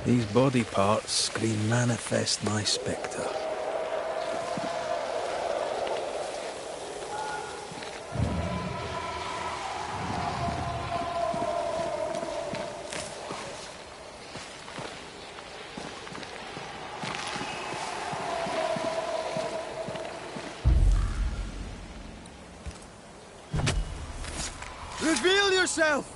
These body parts scream manifest my spectre. Reveal yourself!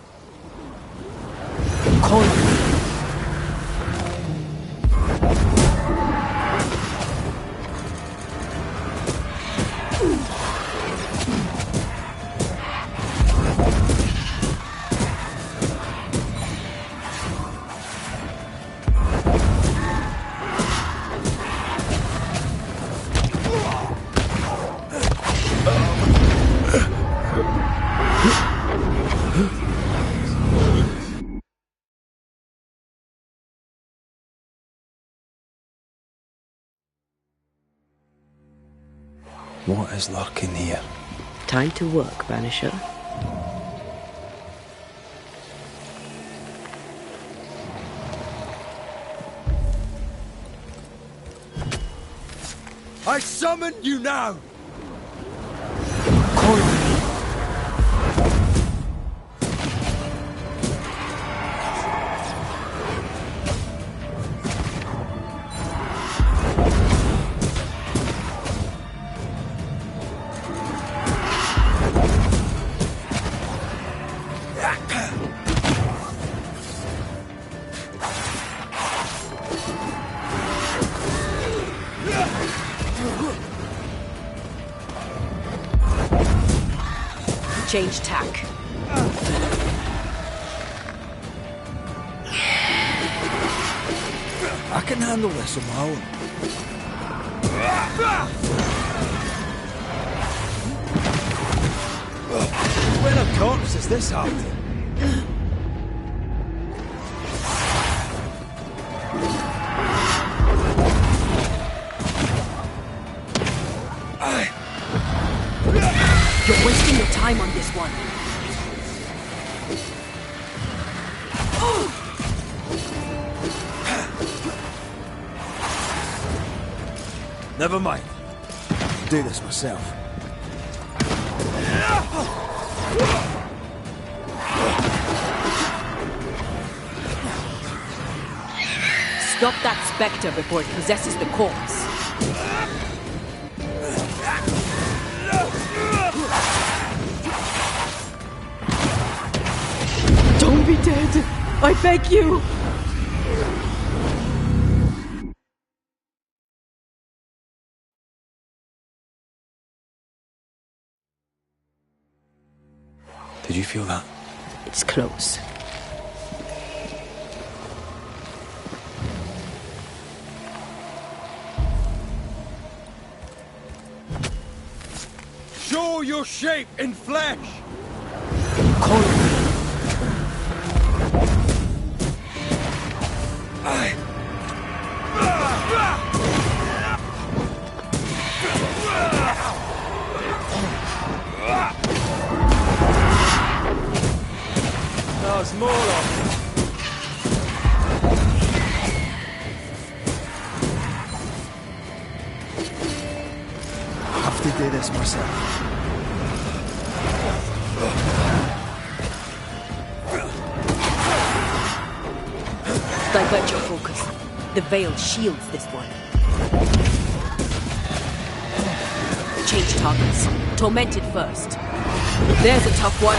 What is lurking here? Time to work, Banisher. I summon you now! Change tack. I can handle this on my own. When of corpse is this happening? You're wasting your time on this one. Never mind. I'll do this myself. Stop that spectre before it possesses the corpse. Don't be dead! I beg you! Did you feel that? It's close. Show your shape in flesh! There's more of it. I have to do this myself. Divert your focus. The veil shields this one. Change targets. Tormented first. There's a tough one.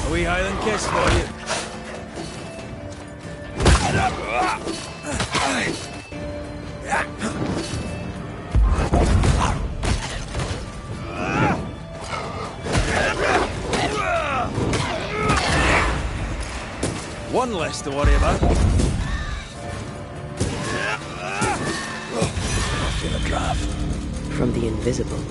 A wee Highland kiss for you. One less to worry about. In a draft. From the invisible.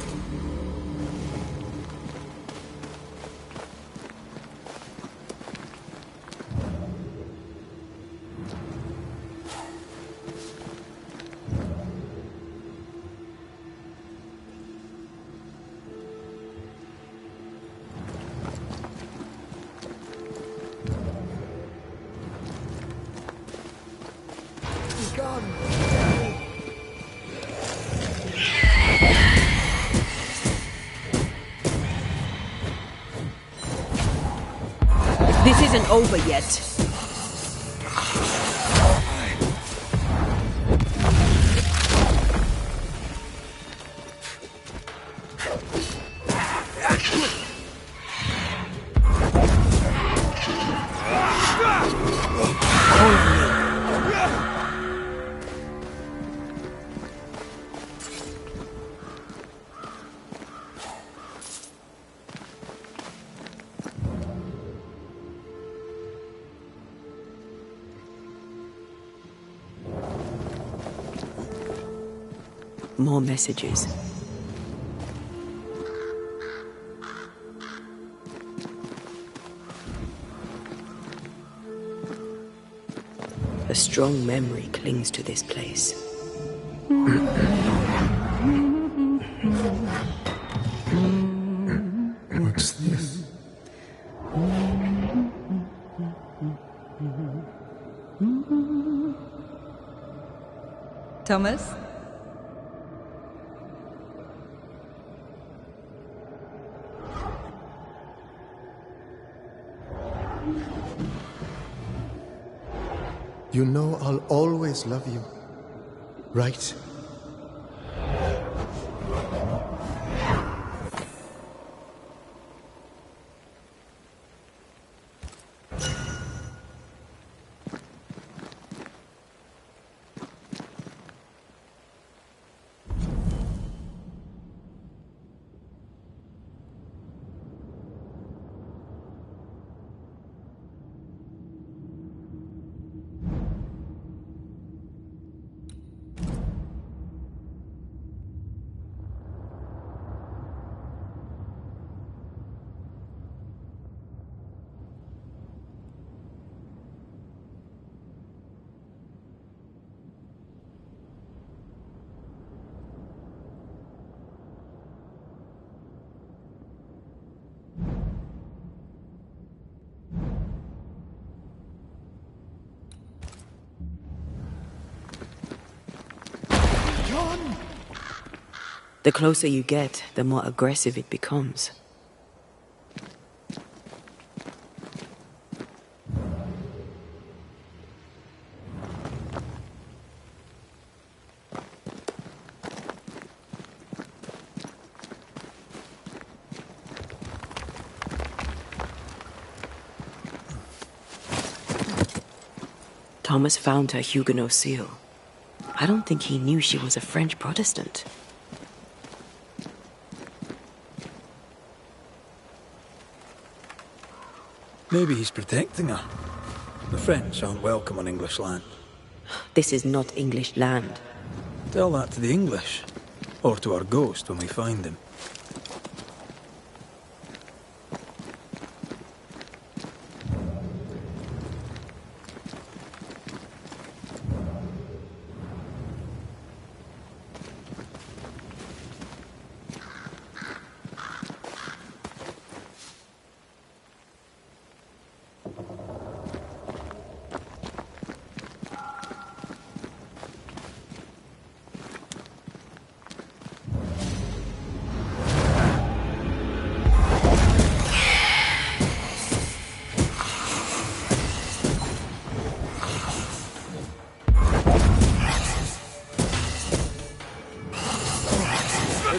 This isn't over yet. More messages. A strong memory clings to this place. What's this? Thomas? You know I'll always love you, right? The closer you get, the more aggressive it becomes. Thomas found her Huguenot seal. I don't think he knew she was a French Protestant. Maybe he's protecting her. The French aren't welcome on English land. This is not English land. Tell that to the English. Or to our ghost when we find him.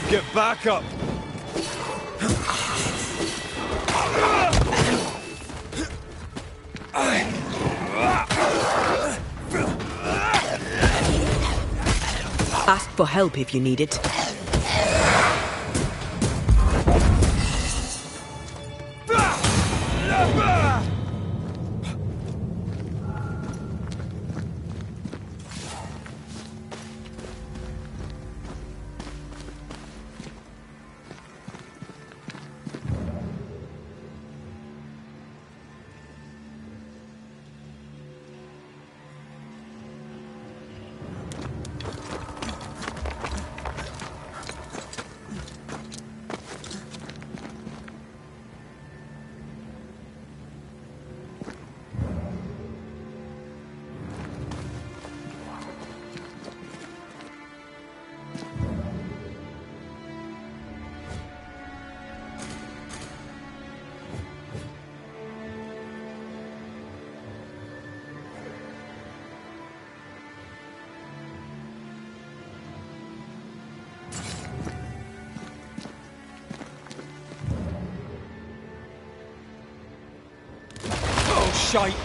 Get back up! Ask for help if you need it. Shite!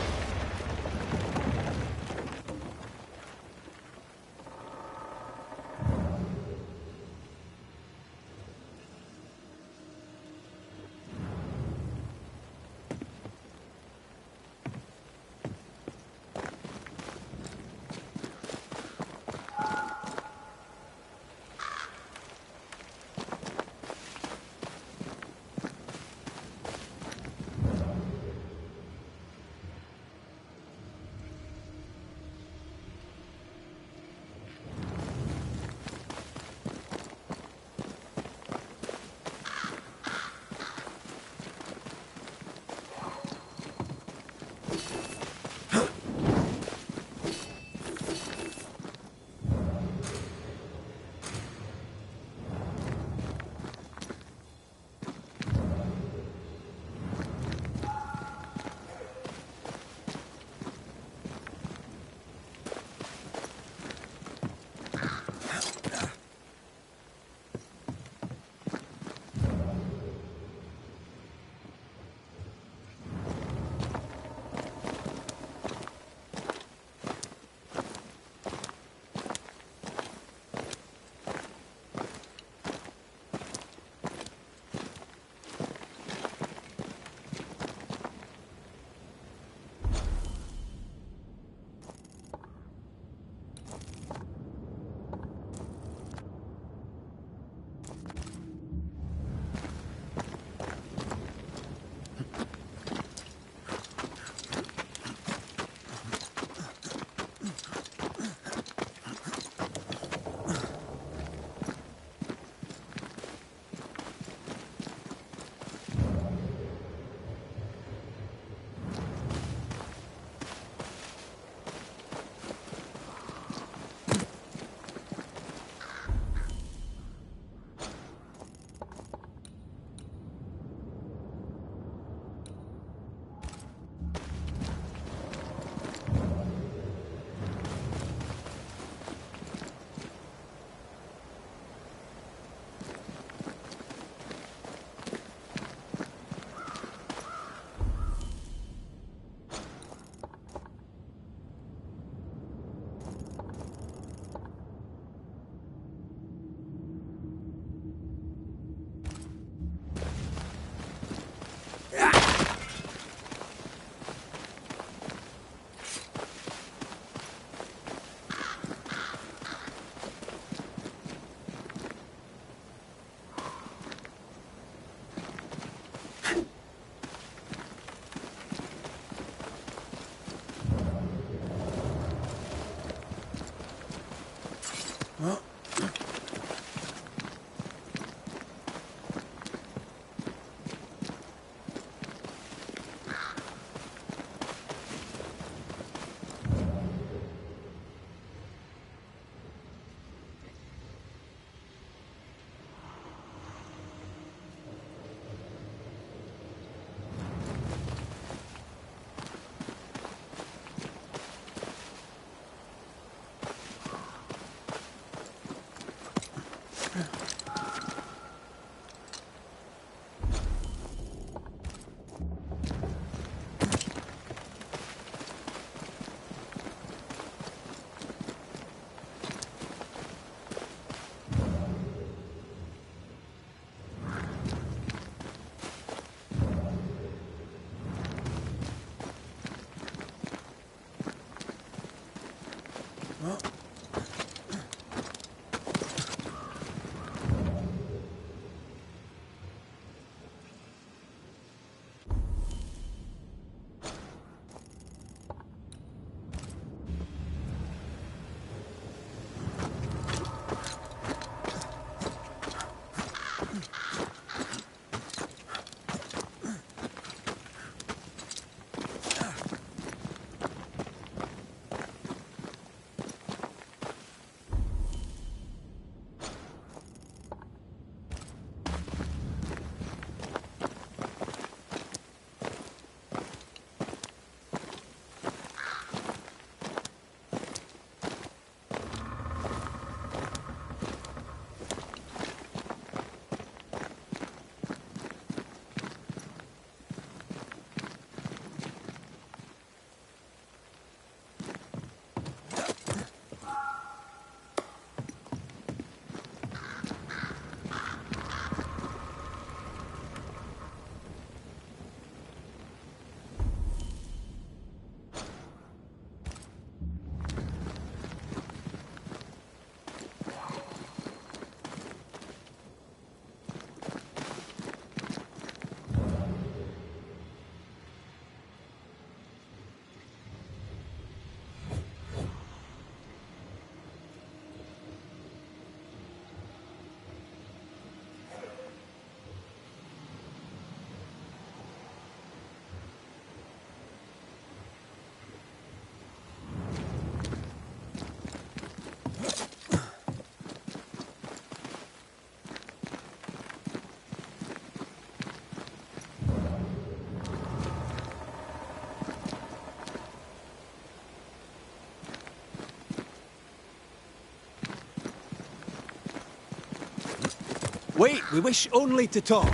Wait, we wish only to talk.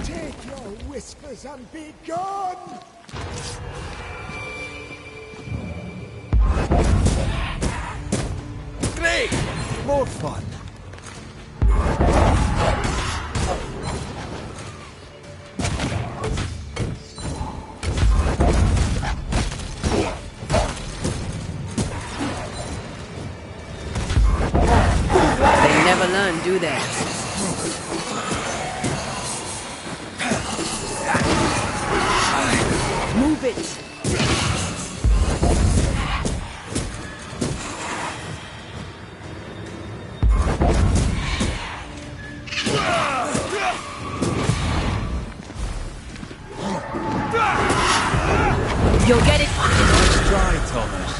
Take your whispers and be gone! Great! More fun. They never learn, do they? Move it! You'll get it! Nice try, Thomas.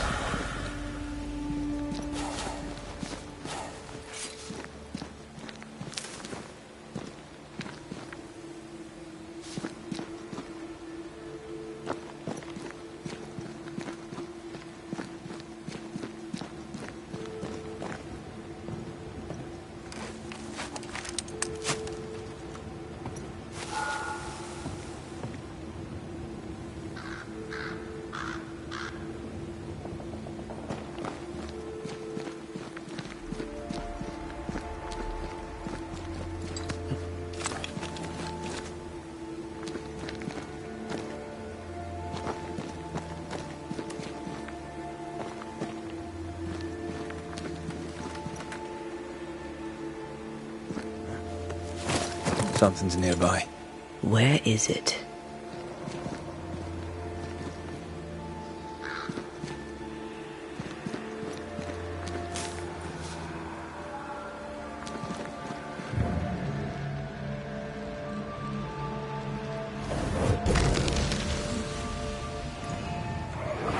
Something's nearby. Where is it?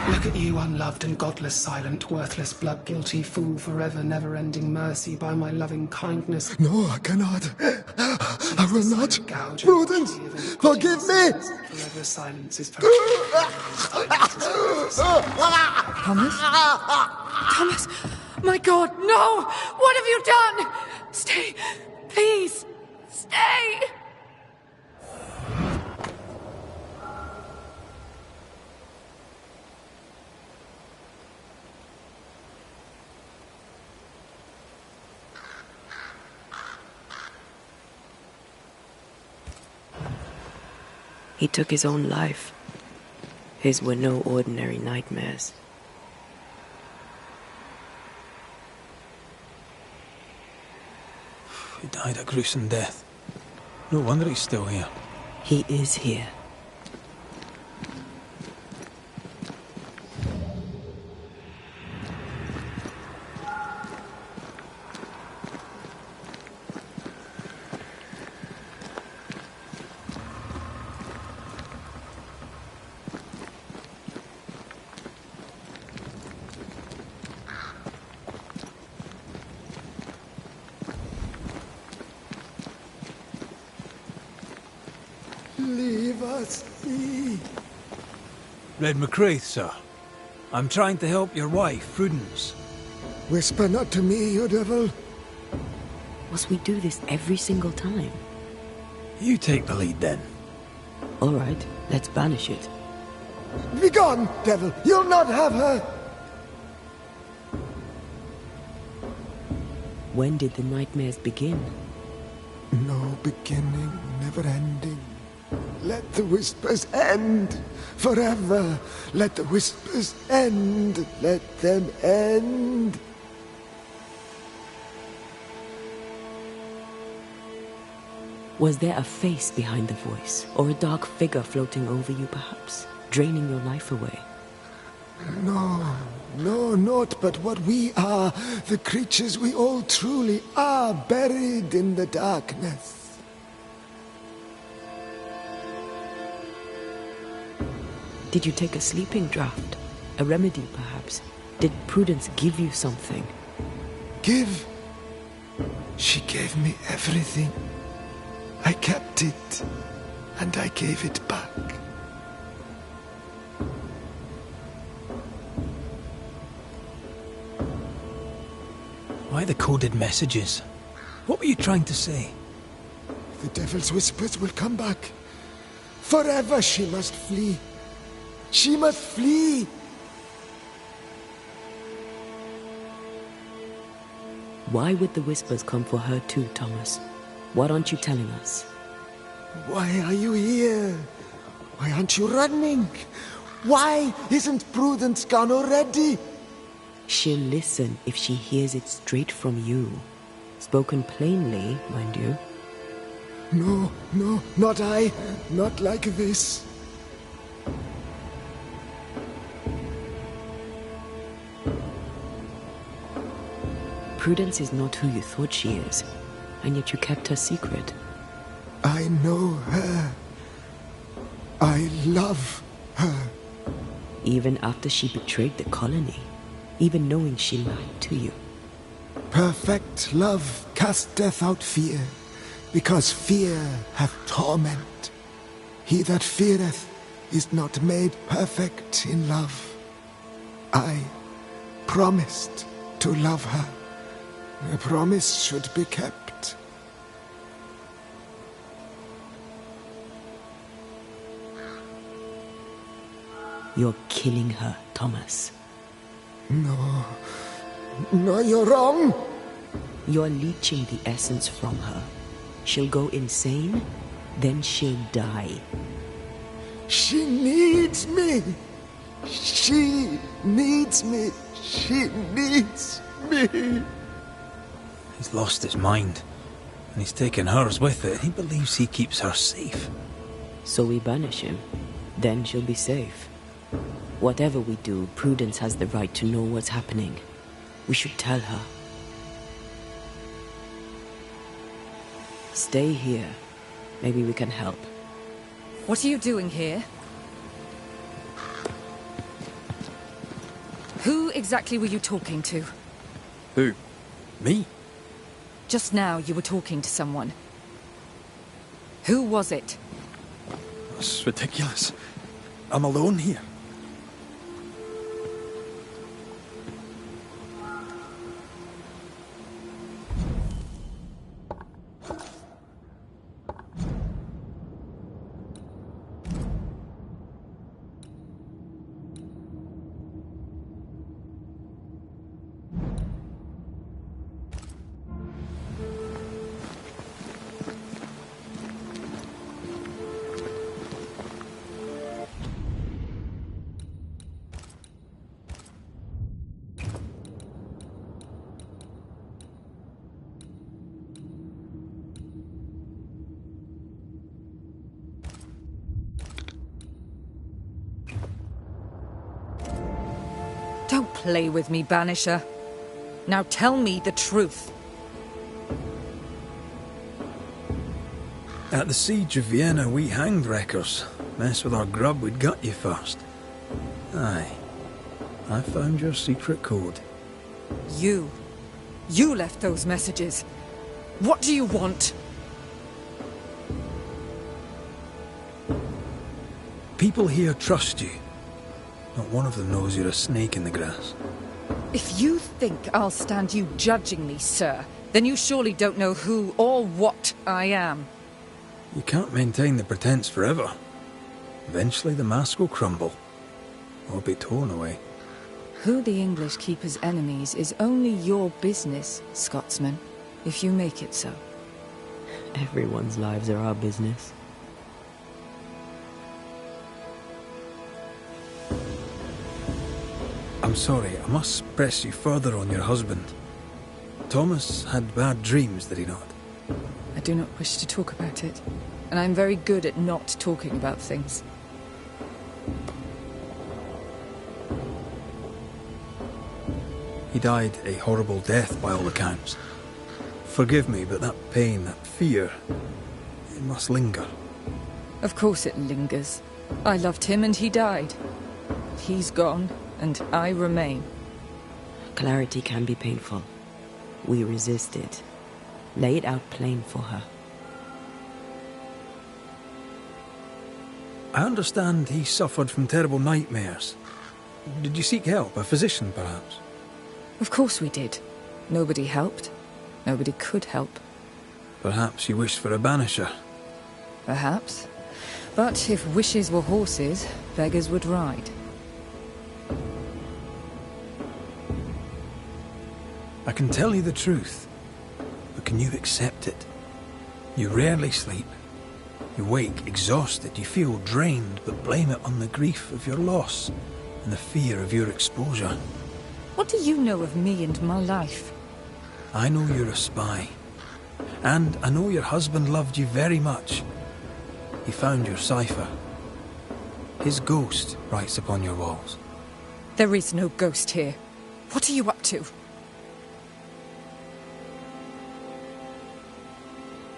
Look at you, unloved and godless, silent, worthless, blood-guilty fool, forever never-ending mercy by my loving kindness. No, I cannot. I will not. Prudence, forgive me! Forever silence is Thomas? Thomas! My God, no! What have you done? Stay, please! Stay! He took his own life. His were no ordinary nightmares. He died a gruesome death. No wonder he's still here. He is here. Leave us be. Red McCraith, sir. I'm trying to help your wife, Prudence. Whisper not to me, you devil. Must we do this every single time? You take the lead, then. All right, let's banish it. Begone, devil! You'll not have her! When did the nightmares begin? No beginning, never ending. Let the whispers end forever. Let the whispers end. Let them end. Was there a face behind the voice, or a dark figure floating over you, perhaps, draining your life away? No, naught but what we are, the creatures we all truly are, buried in the darkness. Did you take a sleeping draught? A remedy, perhaps? Did Prudence give you something? Give? She gave me everything. I kept it, and I gave it back. Why the coded messages? What were you trying to say? The devil's whispers will come back. Forever she must flee. She must flee! Why would the whispers come for her too, Thomas? What aren't you telling us? Why are you here? Why aren't you running? Why isn't Prudence gone already? She'll listen if she hears it straight from you. Spoken plainly, mind you. No, no, not I. Not like this. Prudence is not who you thought she is, and yet you kept her secret. I know her. I love her. Even after she betrayed the colony, even knowing she lied to you. Perfect love casteth out fear, because fear hath torment. He that feareth is not made perfect in love. I promised to love her. The promise should be kept. You're killing her, Thomas. No. No, you're wrong. You're leeching the essence from her. She'll go insane, then she'll die. She needs me. She needs me. She needs me. He's lost his mind, and he's taken hers with it. He believes he keeps her safe. So we banish him. Then she'll be safe. Whatever we do, Prudence has the right to know what's happening. We should tell her. Stay here. Maybe we can help. What are you doing here? Who exactly were you talking to? Who? Me? Just now you were talking to someone. Who was it? That's ridiculous. I'm alone here. Don't play with me, Banisher. Now tell me the truth. At the siege of Vienna, we hanged wreckers. Mess with our grub, we'd gut you first. Aye. I found your secret code. You left those messages. What do you want? People here trust you. Not one of them knows you're a snake in the grass. If you think I'll stand you judging me, sir, then you surely don't know who or what I am. You can't maintain the pretense forever. Eventually the mask will crumble. Or be torn away. Who the English keep as enemies is only your business, Scotsman, if you make it so. Everyone's lives are our business. I'm sorry, I must press you further on your husband. Thomas had bad dreams, did he not? I do not wish to talk about it, and I'm very good at not talking about things. He died a horrible death by all accounts. Forgive me, but that pain, that fear, it must linger. Of course it lingers. I loved him and he died. He's gone, and I remain. Clarity can be painful. We resist it. Lay it out plain for her. I understand he suffered from terrible nightmares. Did you seek help? A physician, perhaps? Of course we did. Nobody helped. Nobody could help. Perhaps you wished for a banisher. Perhaps. But if wishes were horses, beggars would ride. I can tell you the truth, but can you accept it? You rarely sleep. You wake exhausted, you feel drained, but blame it on the grief of your loss and the fear of your exposure. What do you know of me and my life? I know you're a spy. And I know your husband loved you very much. He found your cipher. His ghost writes upon your walls. There is no ghost here. What are you up to?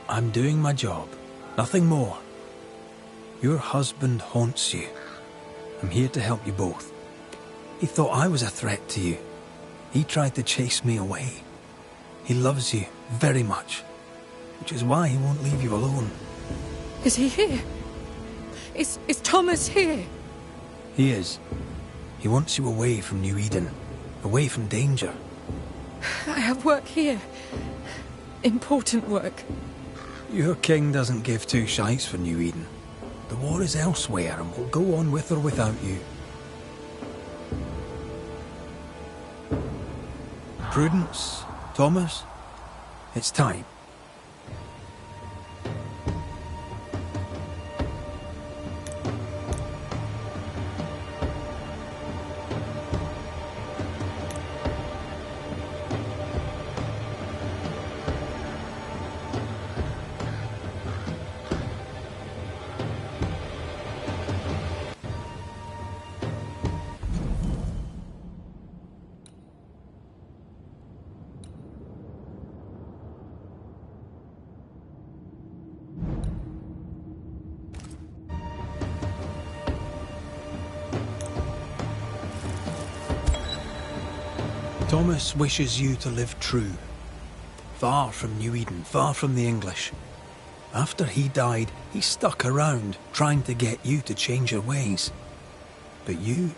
I'm doing my job. Nothing more. Your husband haunts you. I'm here to help you both. He thought I was a threat to you. He tried to chase me away. He loves you very much, which is why he won't leave you alone. Is he here? Is Thomas here? He is. He wants you away from New Eden, away from danger. I have work here. Important work. Your king doesn't give two shites for New Eden. The war is elsewhere and will go on with or without you. Prudence, Thomas, it's time. Thomas wishes you to live true. Far from New Eden, far from the English. After he died, he stuck around, trying to get you to change your ways. But you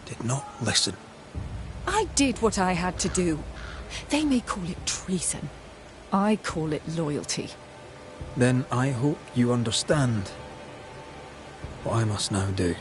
did not listen. I did what I had to do. They may call it treason. I call it loyalty. Then I hope you understand what I must now do.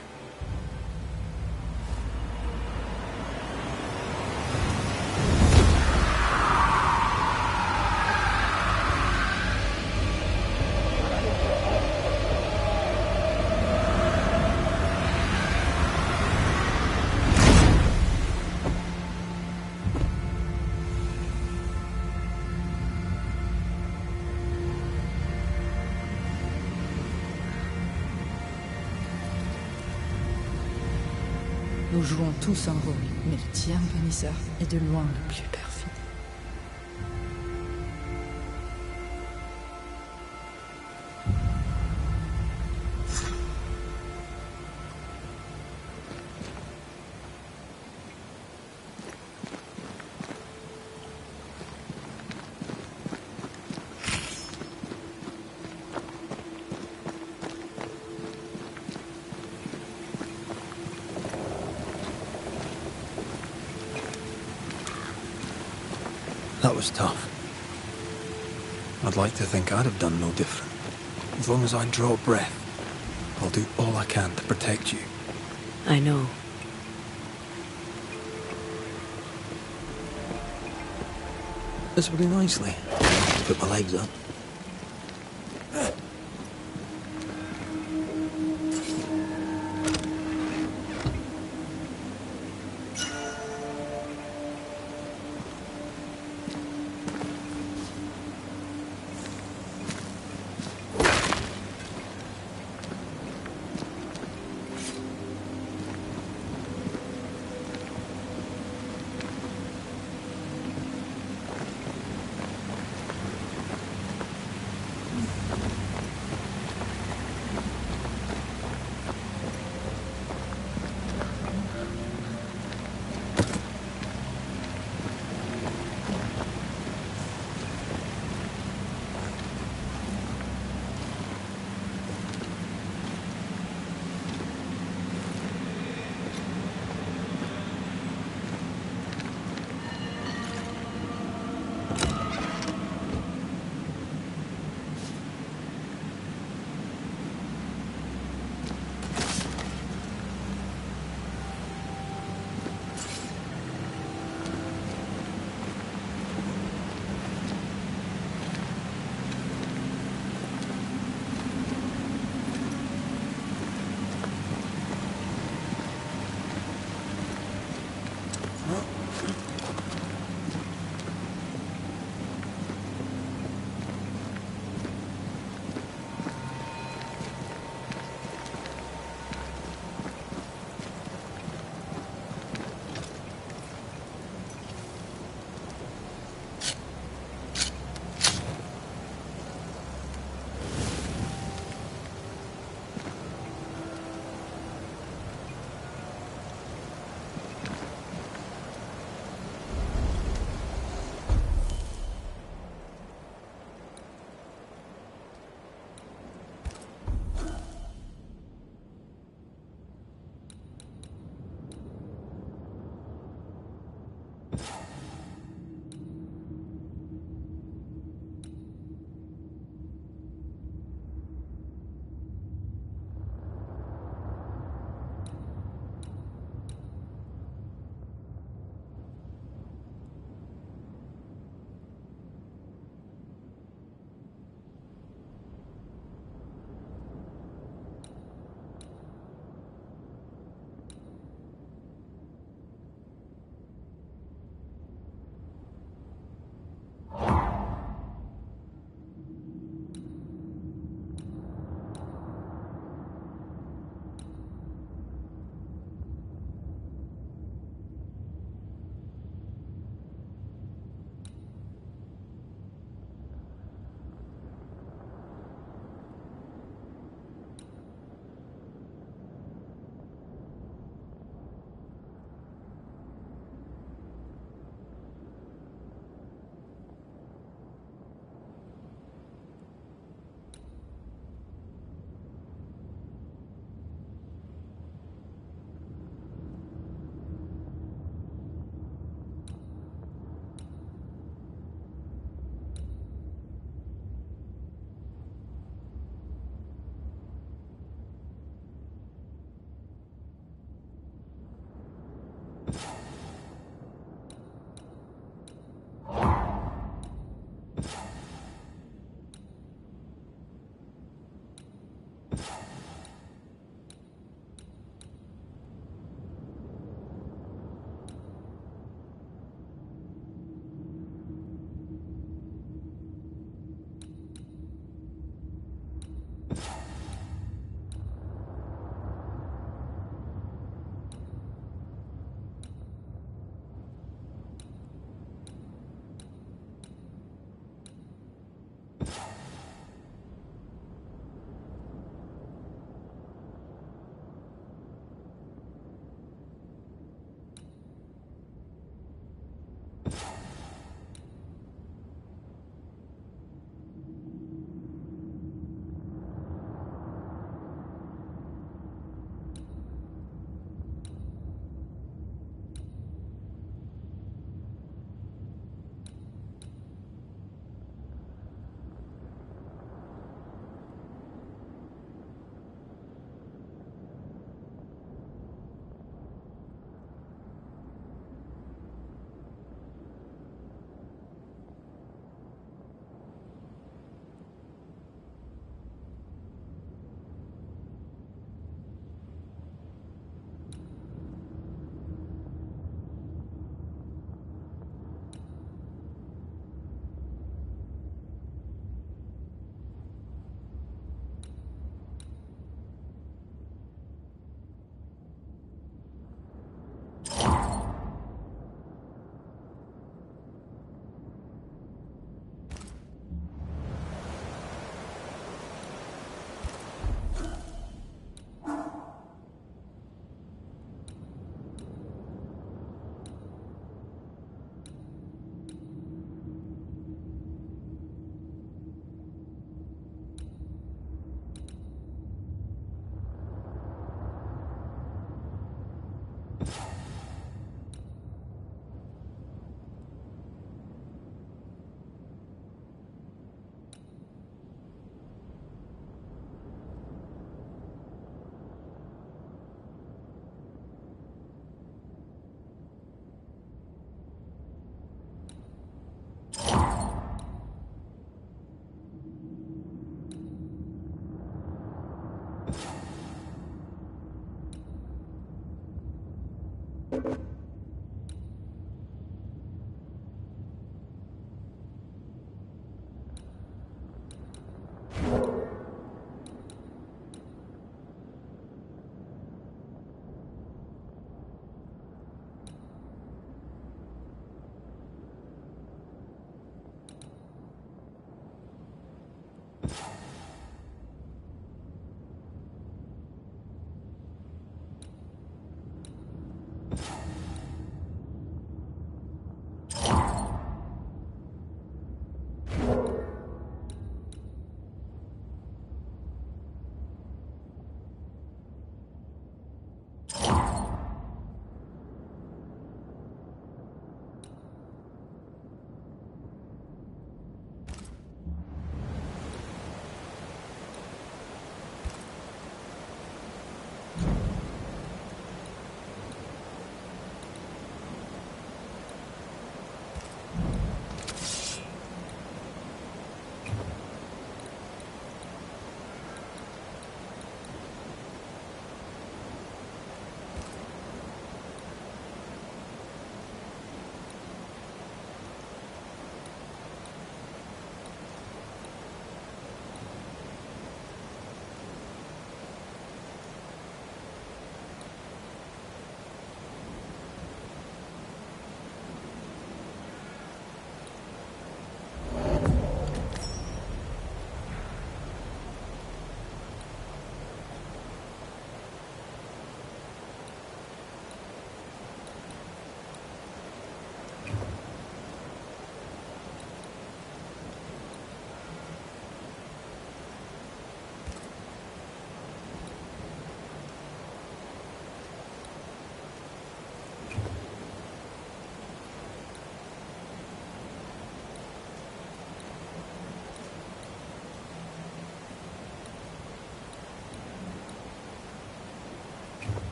Nous jouons tous un rôle, mais le tien, Banishers, est de loin le plus perfide. That was tough. I'd like to think I'd have done no different. As long as I draw breath, I'll do all I can to protect you. I know. This will do nicely. Put my legs up.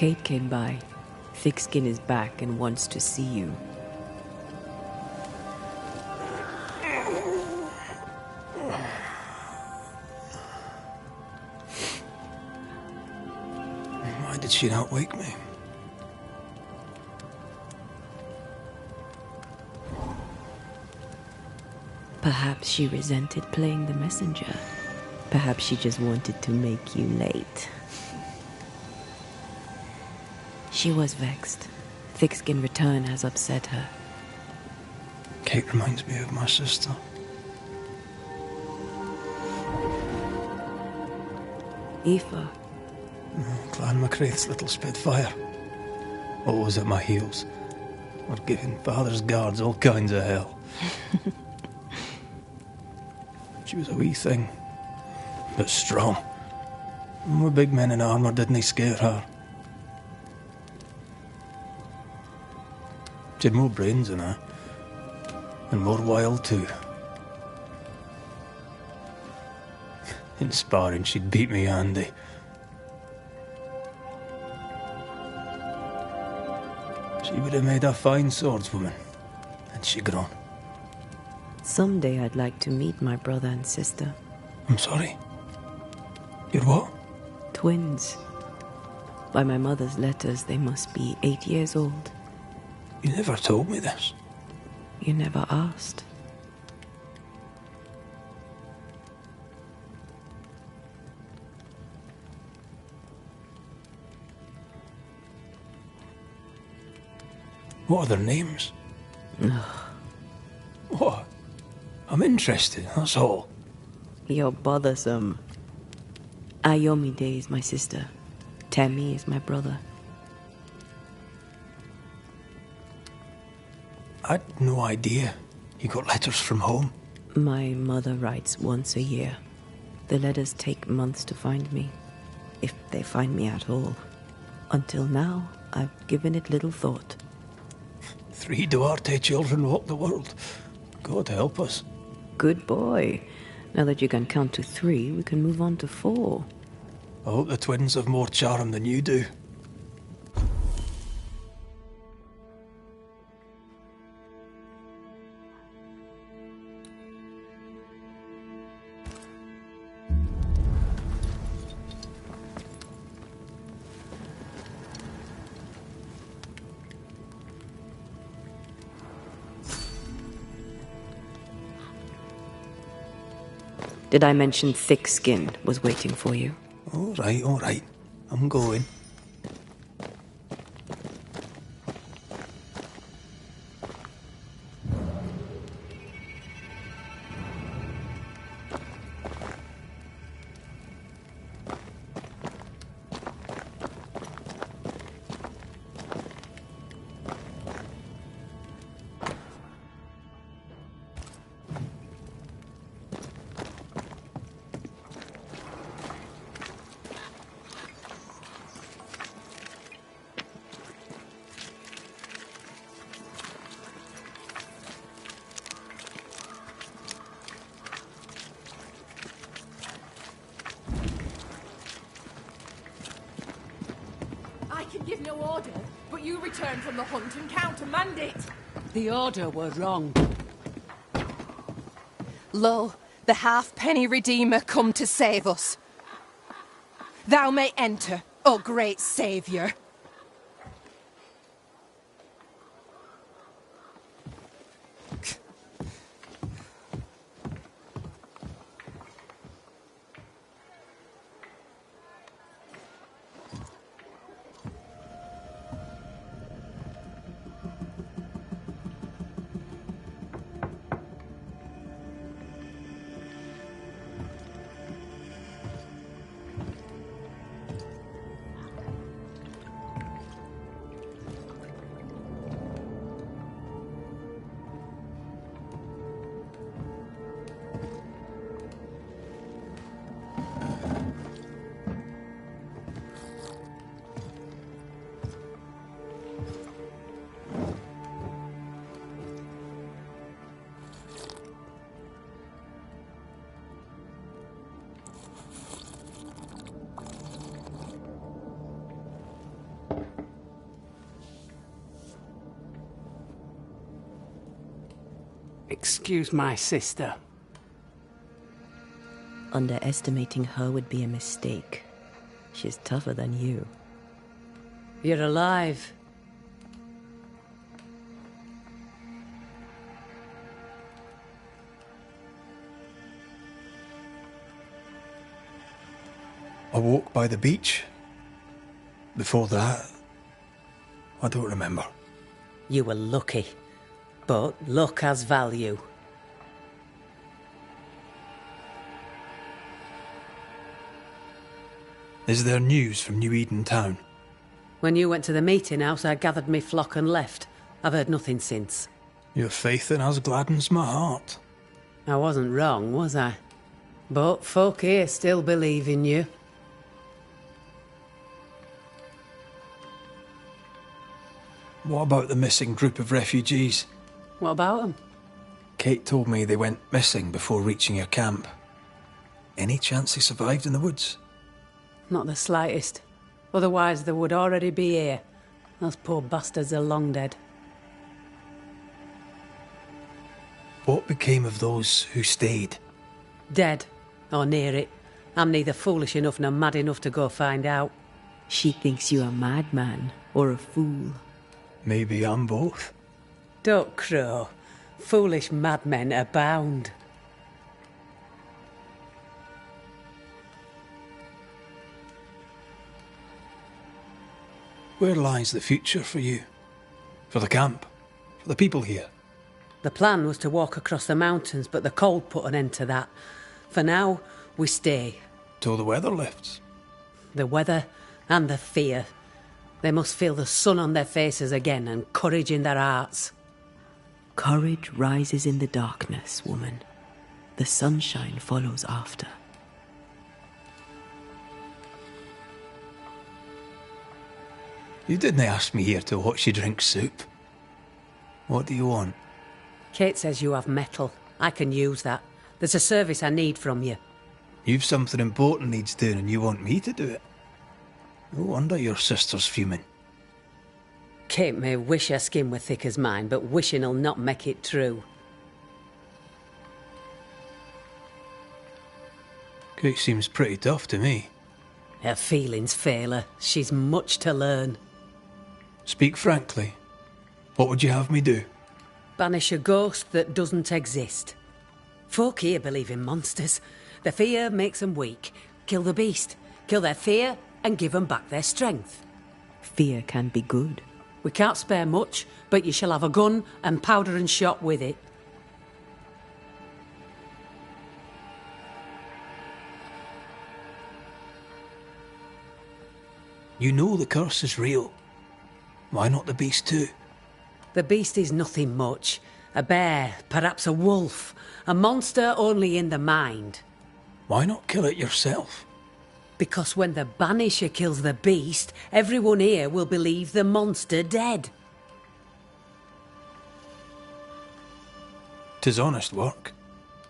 Kate came by. Thickskin is back and wants to see you. Why did she not wake me? Perhaps she resented playing the messenger. Perhaps she just wanted to make you late. She was vexed. Thickskin return has upset her. Kate reminds me of my sister. Aoife. Clan MacRaith's little Spitfire. Always at my heels. Or giving father's guards all kinds of hell. She was a wee thing, but strong. And with big men in armour didn't scare her. She had more brains than I, and more wild too. In sparring, she'd beat me handy. She would have made a fine swordswoman, had she grown. Someday I'd like to meet my brother and sister. I'm sorry. You're what? Twins. By my mother's letters, they must be 8 years old. You never told me this. You never asked. What are their names? What? I'm interested, that's all. You're bothersome. Ayomide is my sister. Temi is my brother. I'd no idea. You got letters from home? My mother writes once a year. The letters take months to find me, if they find me at all. Until now, I've given it little thought. 3 Duarte children walk the world. God help us. Good boy. Now that you can count to 3, we can move on to 4. I hope the twins have more charm than you do. Did I mention Thickskin was waiting for you? All right. I'm going. I can give no order, but you return from the hunt and countermand it. The order were wrong. Lo, the halfpenny redeemer come to save us. Thou may enter, O great saviour. Excuse my sister. Underestimating her would be a mistake. She's tougher than you. You're alive. I walked by the beach. Before that, I don't remember. You were lucky. But luck has value. Is there news from New Eden Town? When you went to the meeting house, I gathered me flock and left. I've heard nothing since. Your faith in us gladdens my heart. I wasn't wrong, was I? But folk here still believe in you. What about the missing group of refugees? What about them? Kate told me they went missing before reaching your camp. Any chance they survived in the woods? Not the slightest. Otherwise they would already be here. Those poor bastards are long dead. What became of those who stayed? Dead. Or near it. I'm neither foolish enough nor mad enough to go find out. She thinks you a madman or a fool. Maybe I'm both. Don't crow. Foolish madmen abound. Where lies the future for you? For the camp? For the people here? The plan was to walk across the mountains, but the cold put an end to that. For now, we stay. Till the weather lifts. The weather and the fear. They must feel the sun on their faces again and courage in their hearts. Courage rises in the darkness, woman. The sunshine follows after. You didn't ask me here to watch you drink soup. What do you want? Kate says you have metal. I can use that. There's a service I need from you. You've something important needs doing and you want me to do it. No wonder your sister's fuming. Kate may wish her skin were thick as mine, but wishing'll not make it true. Kate seems pretty tough to me. Her feelings fail her. She's much to learn. Speak frankly. What would you have me do? Banish a ghost that doesn't exist. Folk here believe in monsters. Their fear makes them weak. Kill the beast. Kill their fear and give them back their strength. Fear can be good. We can't spare much, but you shall have a gun and powder and shot with it. You know the curse is real. Why not the beast too? The beast is nothing much. A bear, perhaps a wolf. A monster only in the mind. Why not kill it yourself? Because when the Banisher kills the beast, everyone here will believe the monster dead. 'Tis honest work.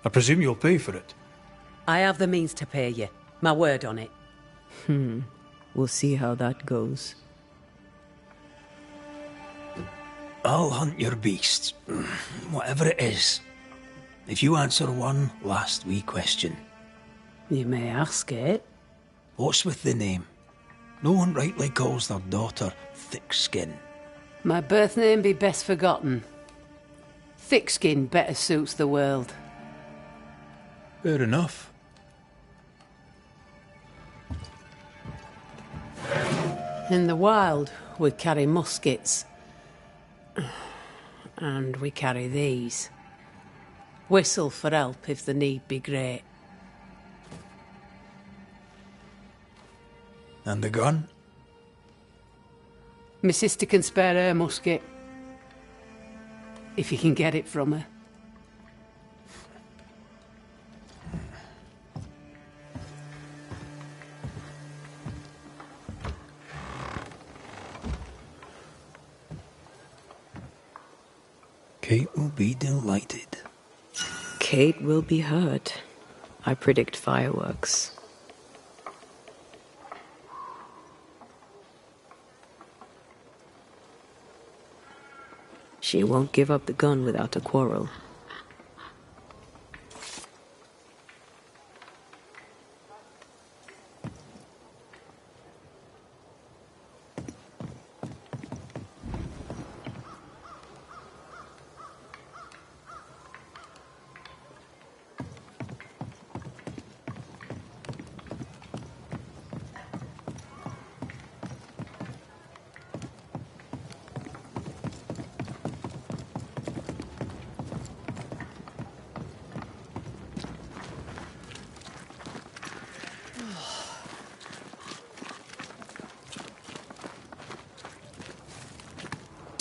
I presume you'll pay for it. I have the means to pay you. My word on it. We'll see how that goes. I'll hunt your beast, whatever it is, if you answer one last wee question. You may ask it. What's with the name? No one rightly calls their daughter Thickskin. My birth name be best forgotten. Thickskin better suits the world. Fair enough. In the wild, we carry muskets. And we carry these. Whistle for help if the need be great. And the gun? My sister can spare her musket. If you can get it from her. Kate will be delighted. Kate will be hurt. I predict fireworks. She won't give up the gun without a quarrel.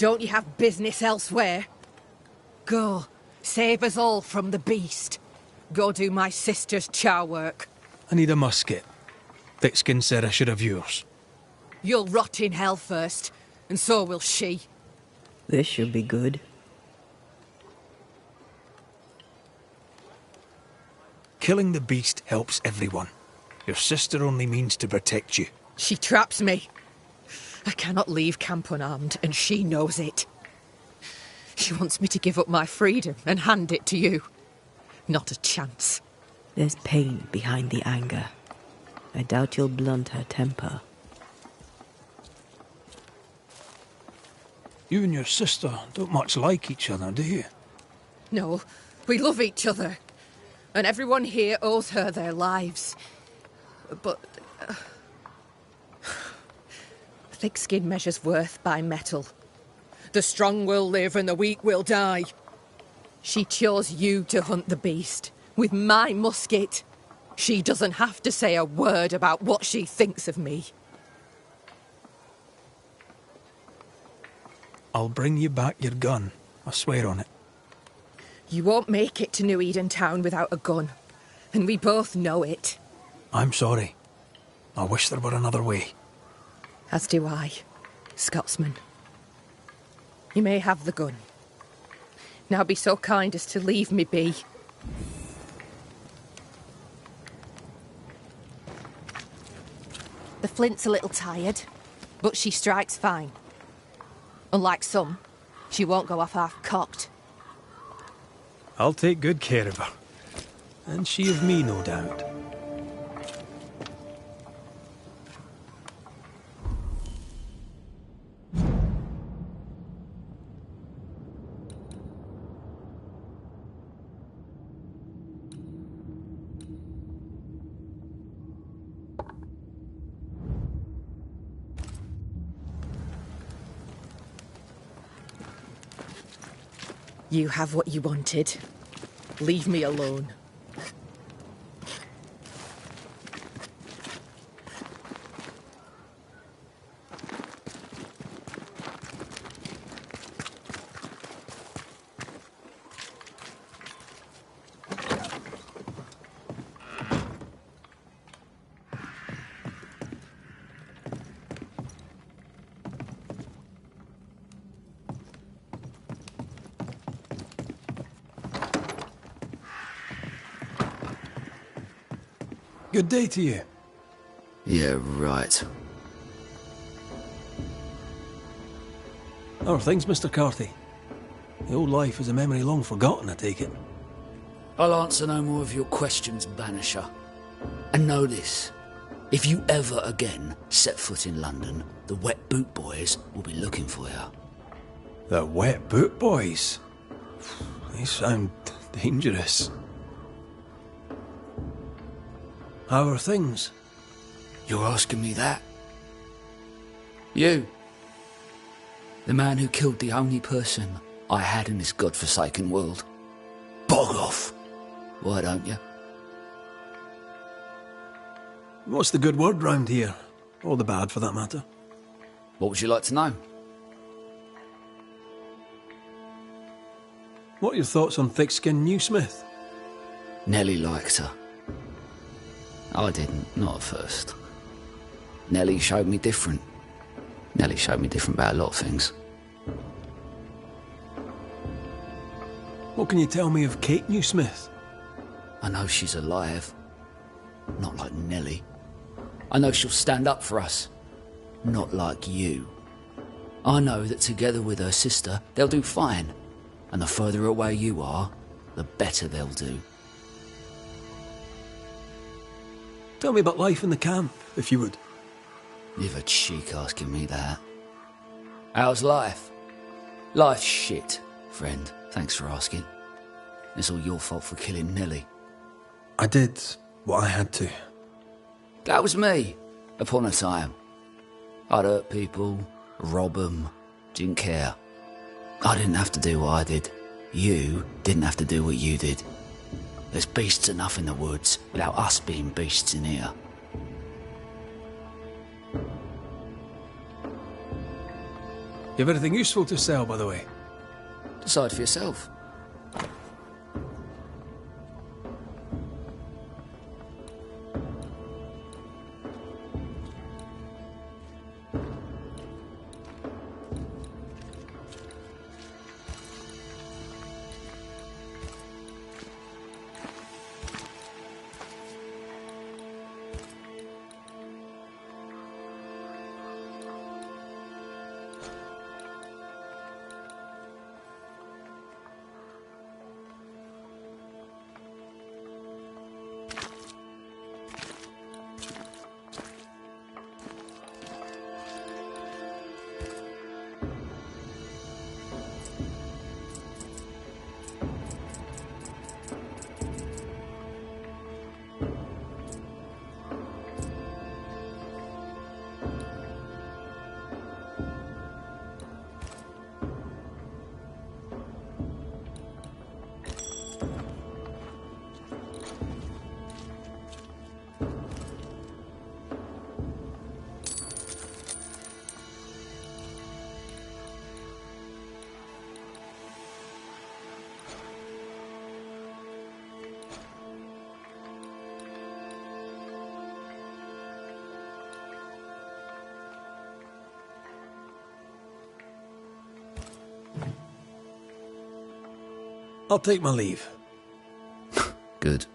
Don't you have business elsewhere? Go, save us all from the beast. Go do my sister's char work. I need a musket. Thickskin said I should have yours. You'll rot in hell first, and so will she. This should be good. Killing the beast helps everyone. Your sister only means to protect you. She traps me. I cannot leave camp unarmed, and she knows it. She wants me to give up my freedom and hand it to you. Not a chance. There's pain behind the anger. I doubt you'll blunt her temper. You and your sister don't much like each other, do you? No, we love each other. And everyone here owes her their lives. But... thick skin measures worth by metal. The strong will live and the weak will die. She chose you to hunt the beast, with my musket. She doesn't have to say a word about what she thinks of me. I'll bring you back your gun. I swear on it. You won't make it to New Eden Town without a gun, and we both know it. I'm sorry. I wish there were another way. As do I, Scotsman. You may have the gun. Now be so kind as to leave me be. The flint's a little tired, but she strikes fine. Unlike some, she won't go off half-cocked. I'll take good care of her. And she of me, no doubt. You have what you wanted. Leave me alone. Good day to you. Yeah, right. How are things, Mr. Carthy? The old life is a memory long forgotten, I take it. I'll answer no more of your questions, Banisher. And know this. If you ever again set foot in London, the Wet Boot Boys will be looking for you. The Wet Boot Boys? They sound dangerous. How are things? You're asking me that? You. The man who killed the only person I had in this godforsaken world. Bog off! Why don't you? What's the good word round here? Or the bad, for that matter? What would you like to know? What are your thoughts on thick-skinned Newsmith? Nellie liked her. I didn't, not at first. Nellie showed me different. Nellie showed me different about a lot of things. What can you tell me of Kate Newsmith? I know she's alive. Not like Nellie. I know she'll stand up for us. Not like you. I know that together with her sister, they'll do fine. And the further away you are, the better they'll do. Tell me about life in the camp, if you would. You've a cheek asking me that. How's life? Life's shit, friend. Thanks for asking. It's all your fault for killing Nellie. I did what I had to. That was me, upon a time. I'd hurt people, rob them, didn't care. I didn't have to do what I did. You didn't have to do what you did. There's beasts enough in the woods without us being beasts in here. You have anything useful to sell, by the way? Decide for yourself. I'll take my leave. Good.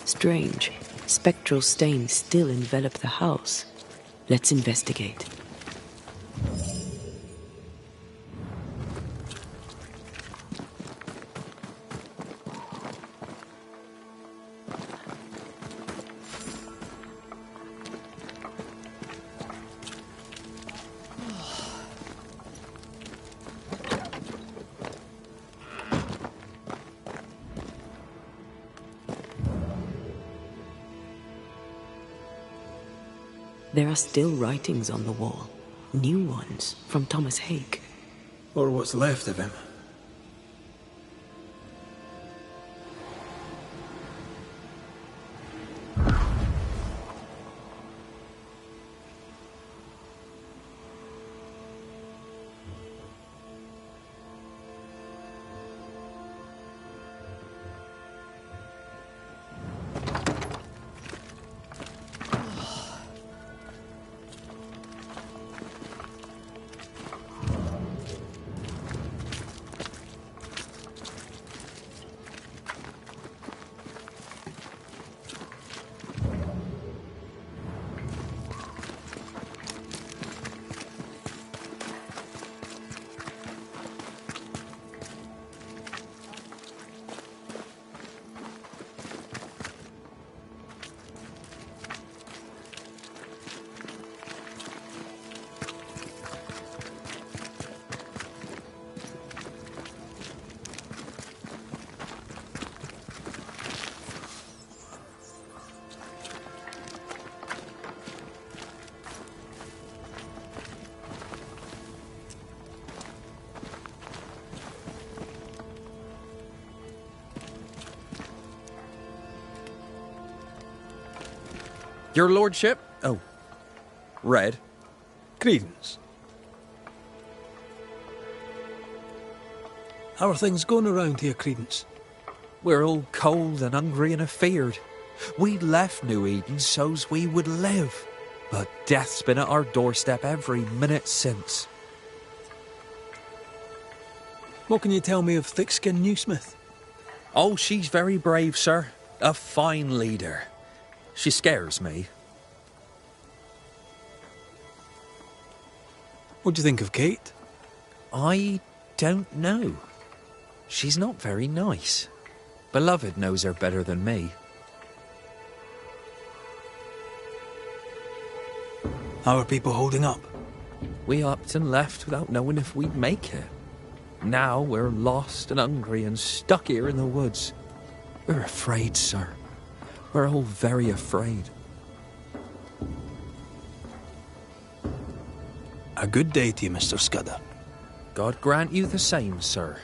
Strange. Spectral stains still envelop the house. Let's investigate. There are still writings on the wall. New ones from Thomas Hake. Or what's left of him. Your lordship? Oh. Red. Credence. How are things going around here, Credence? We're all cold and hungry and afeared. We left New Eden so's we would live, but death's been at our doorstep every minute since. What can you tell me of Thickskin Newsmith? Oh, she's very brave, sir. A fine leader. She scares me. What do you think of Kate? I don't know. She's not very nice. Beloved knows her better than me. How are people holding up? We upped and left without knowing if we'd make it. Now we're lost and hungry and stuck here in the woods. We're afraid, sir. We're all very afraid. A good day to you, Mr. Scudder. God grant you the same, sir.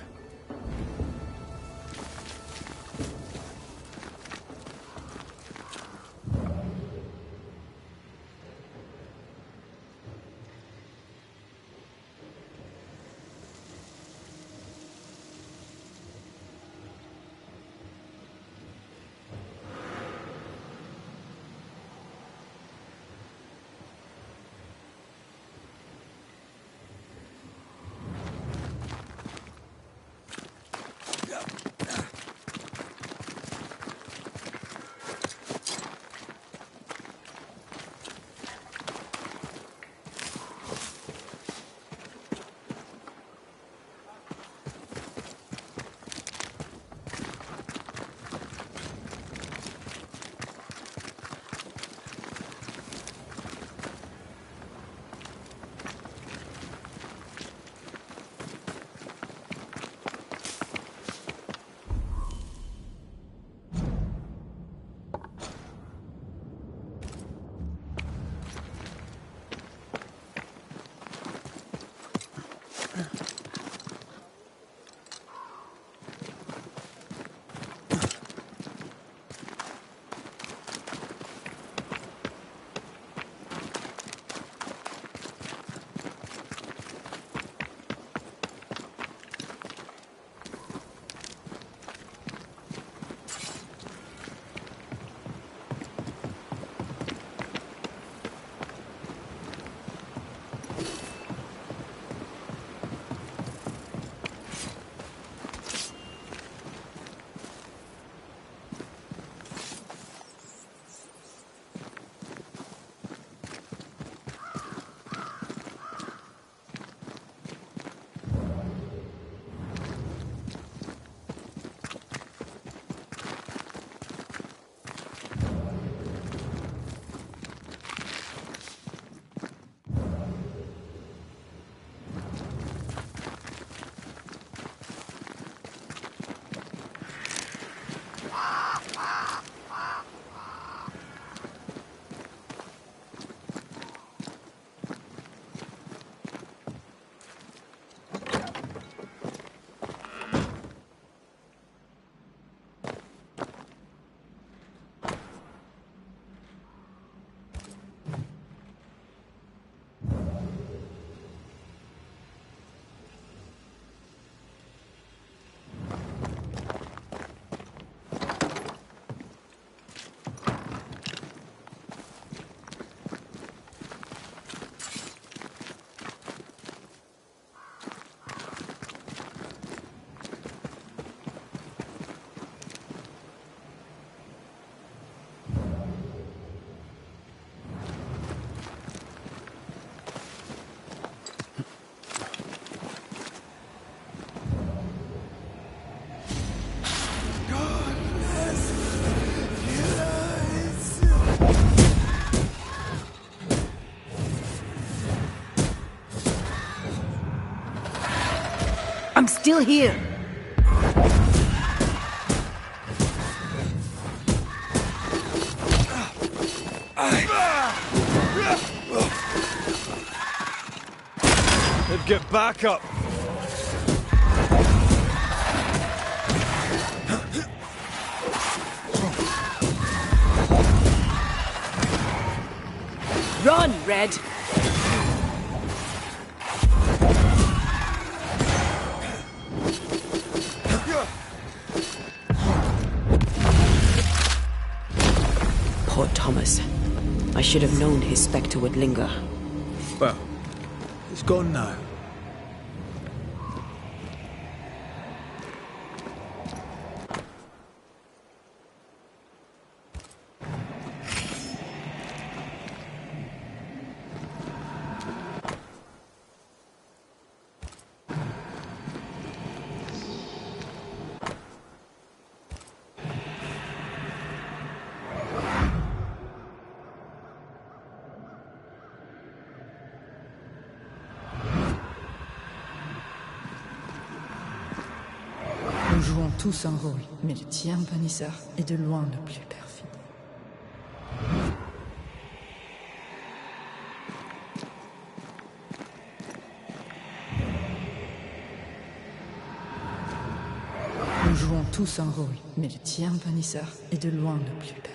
still here. Let's get back up. Run, Red! Poor Thomas. I should have known his spectre would linger. Well, it's gone now. Nous jouons tous un rôle, mais le tien, Banishers, est de loin le plus perfide. Nous jouons tous un rôle, mais le tien, Banishers, est de loin le plus perfide.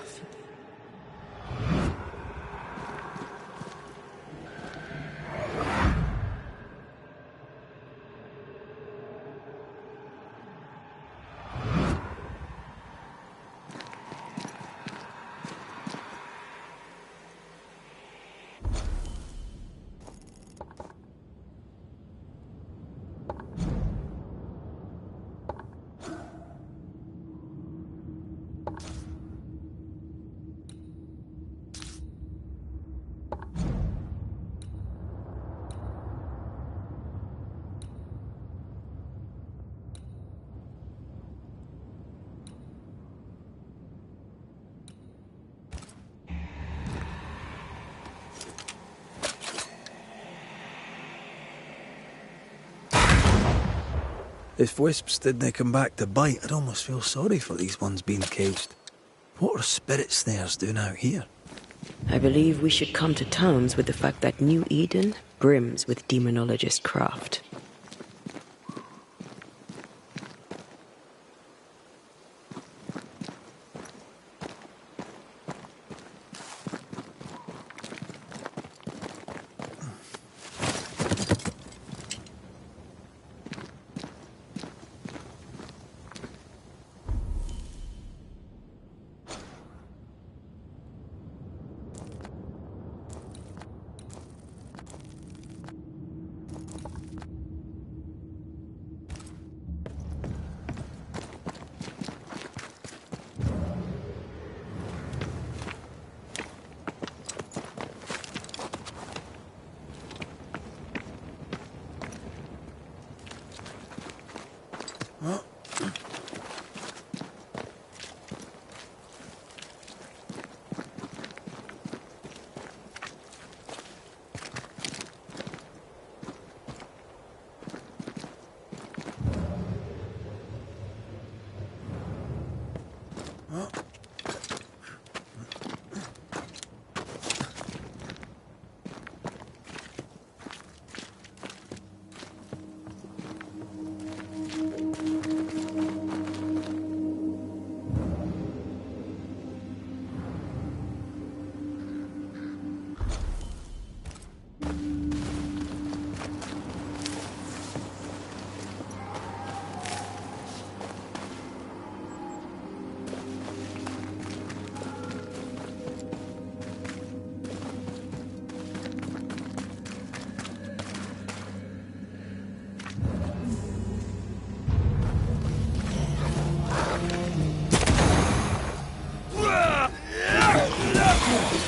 If wisps didn't come back to bite, I'd almost feel sorry for these ones being caged. What are spirit snares doing out here? I believe we should come to terms with the fact that New Eden brims with demonologist craft.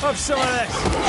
Have some of this!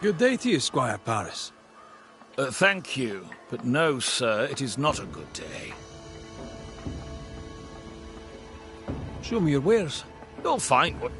Good day to you, Squire Paris. Thank you, but no, sir, it is not a good day. Show me your wares. You'll find what...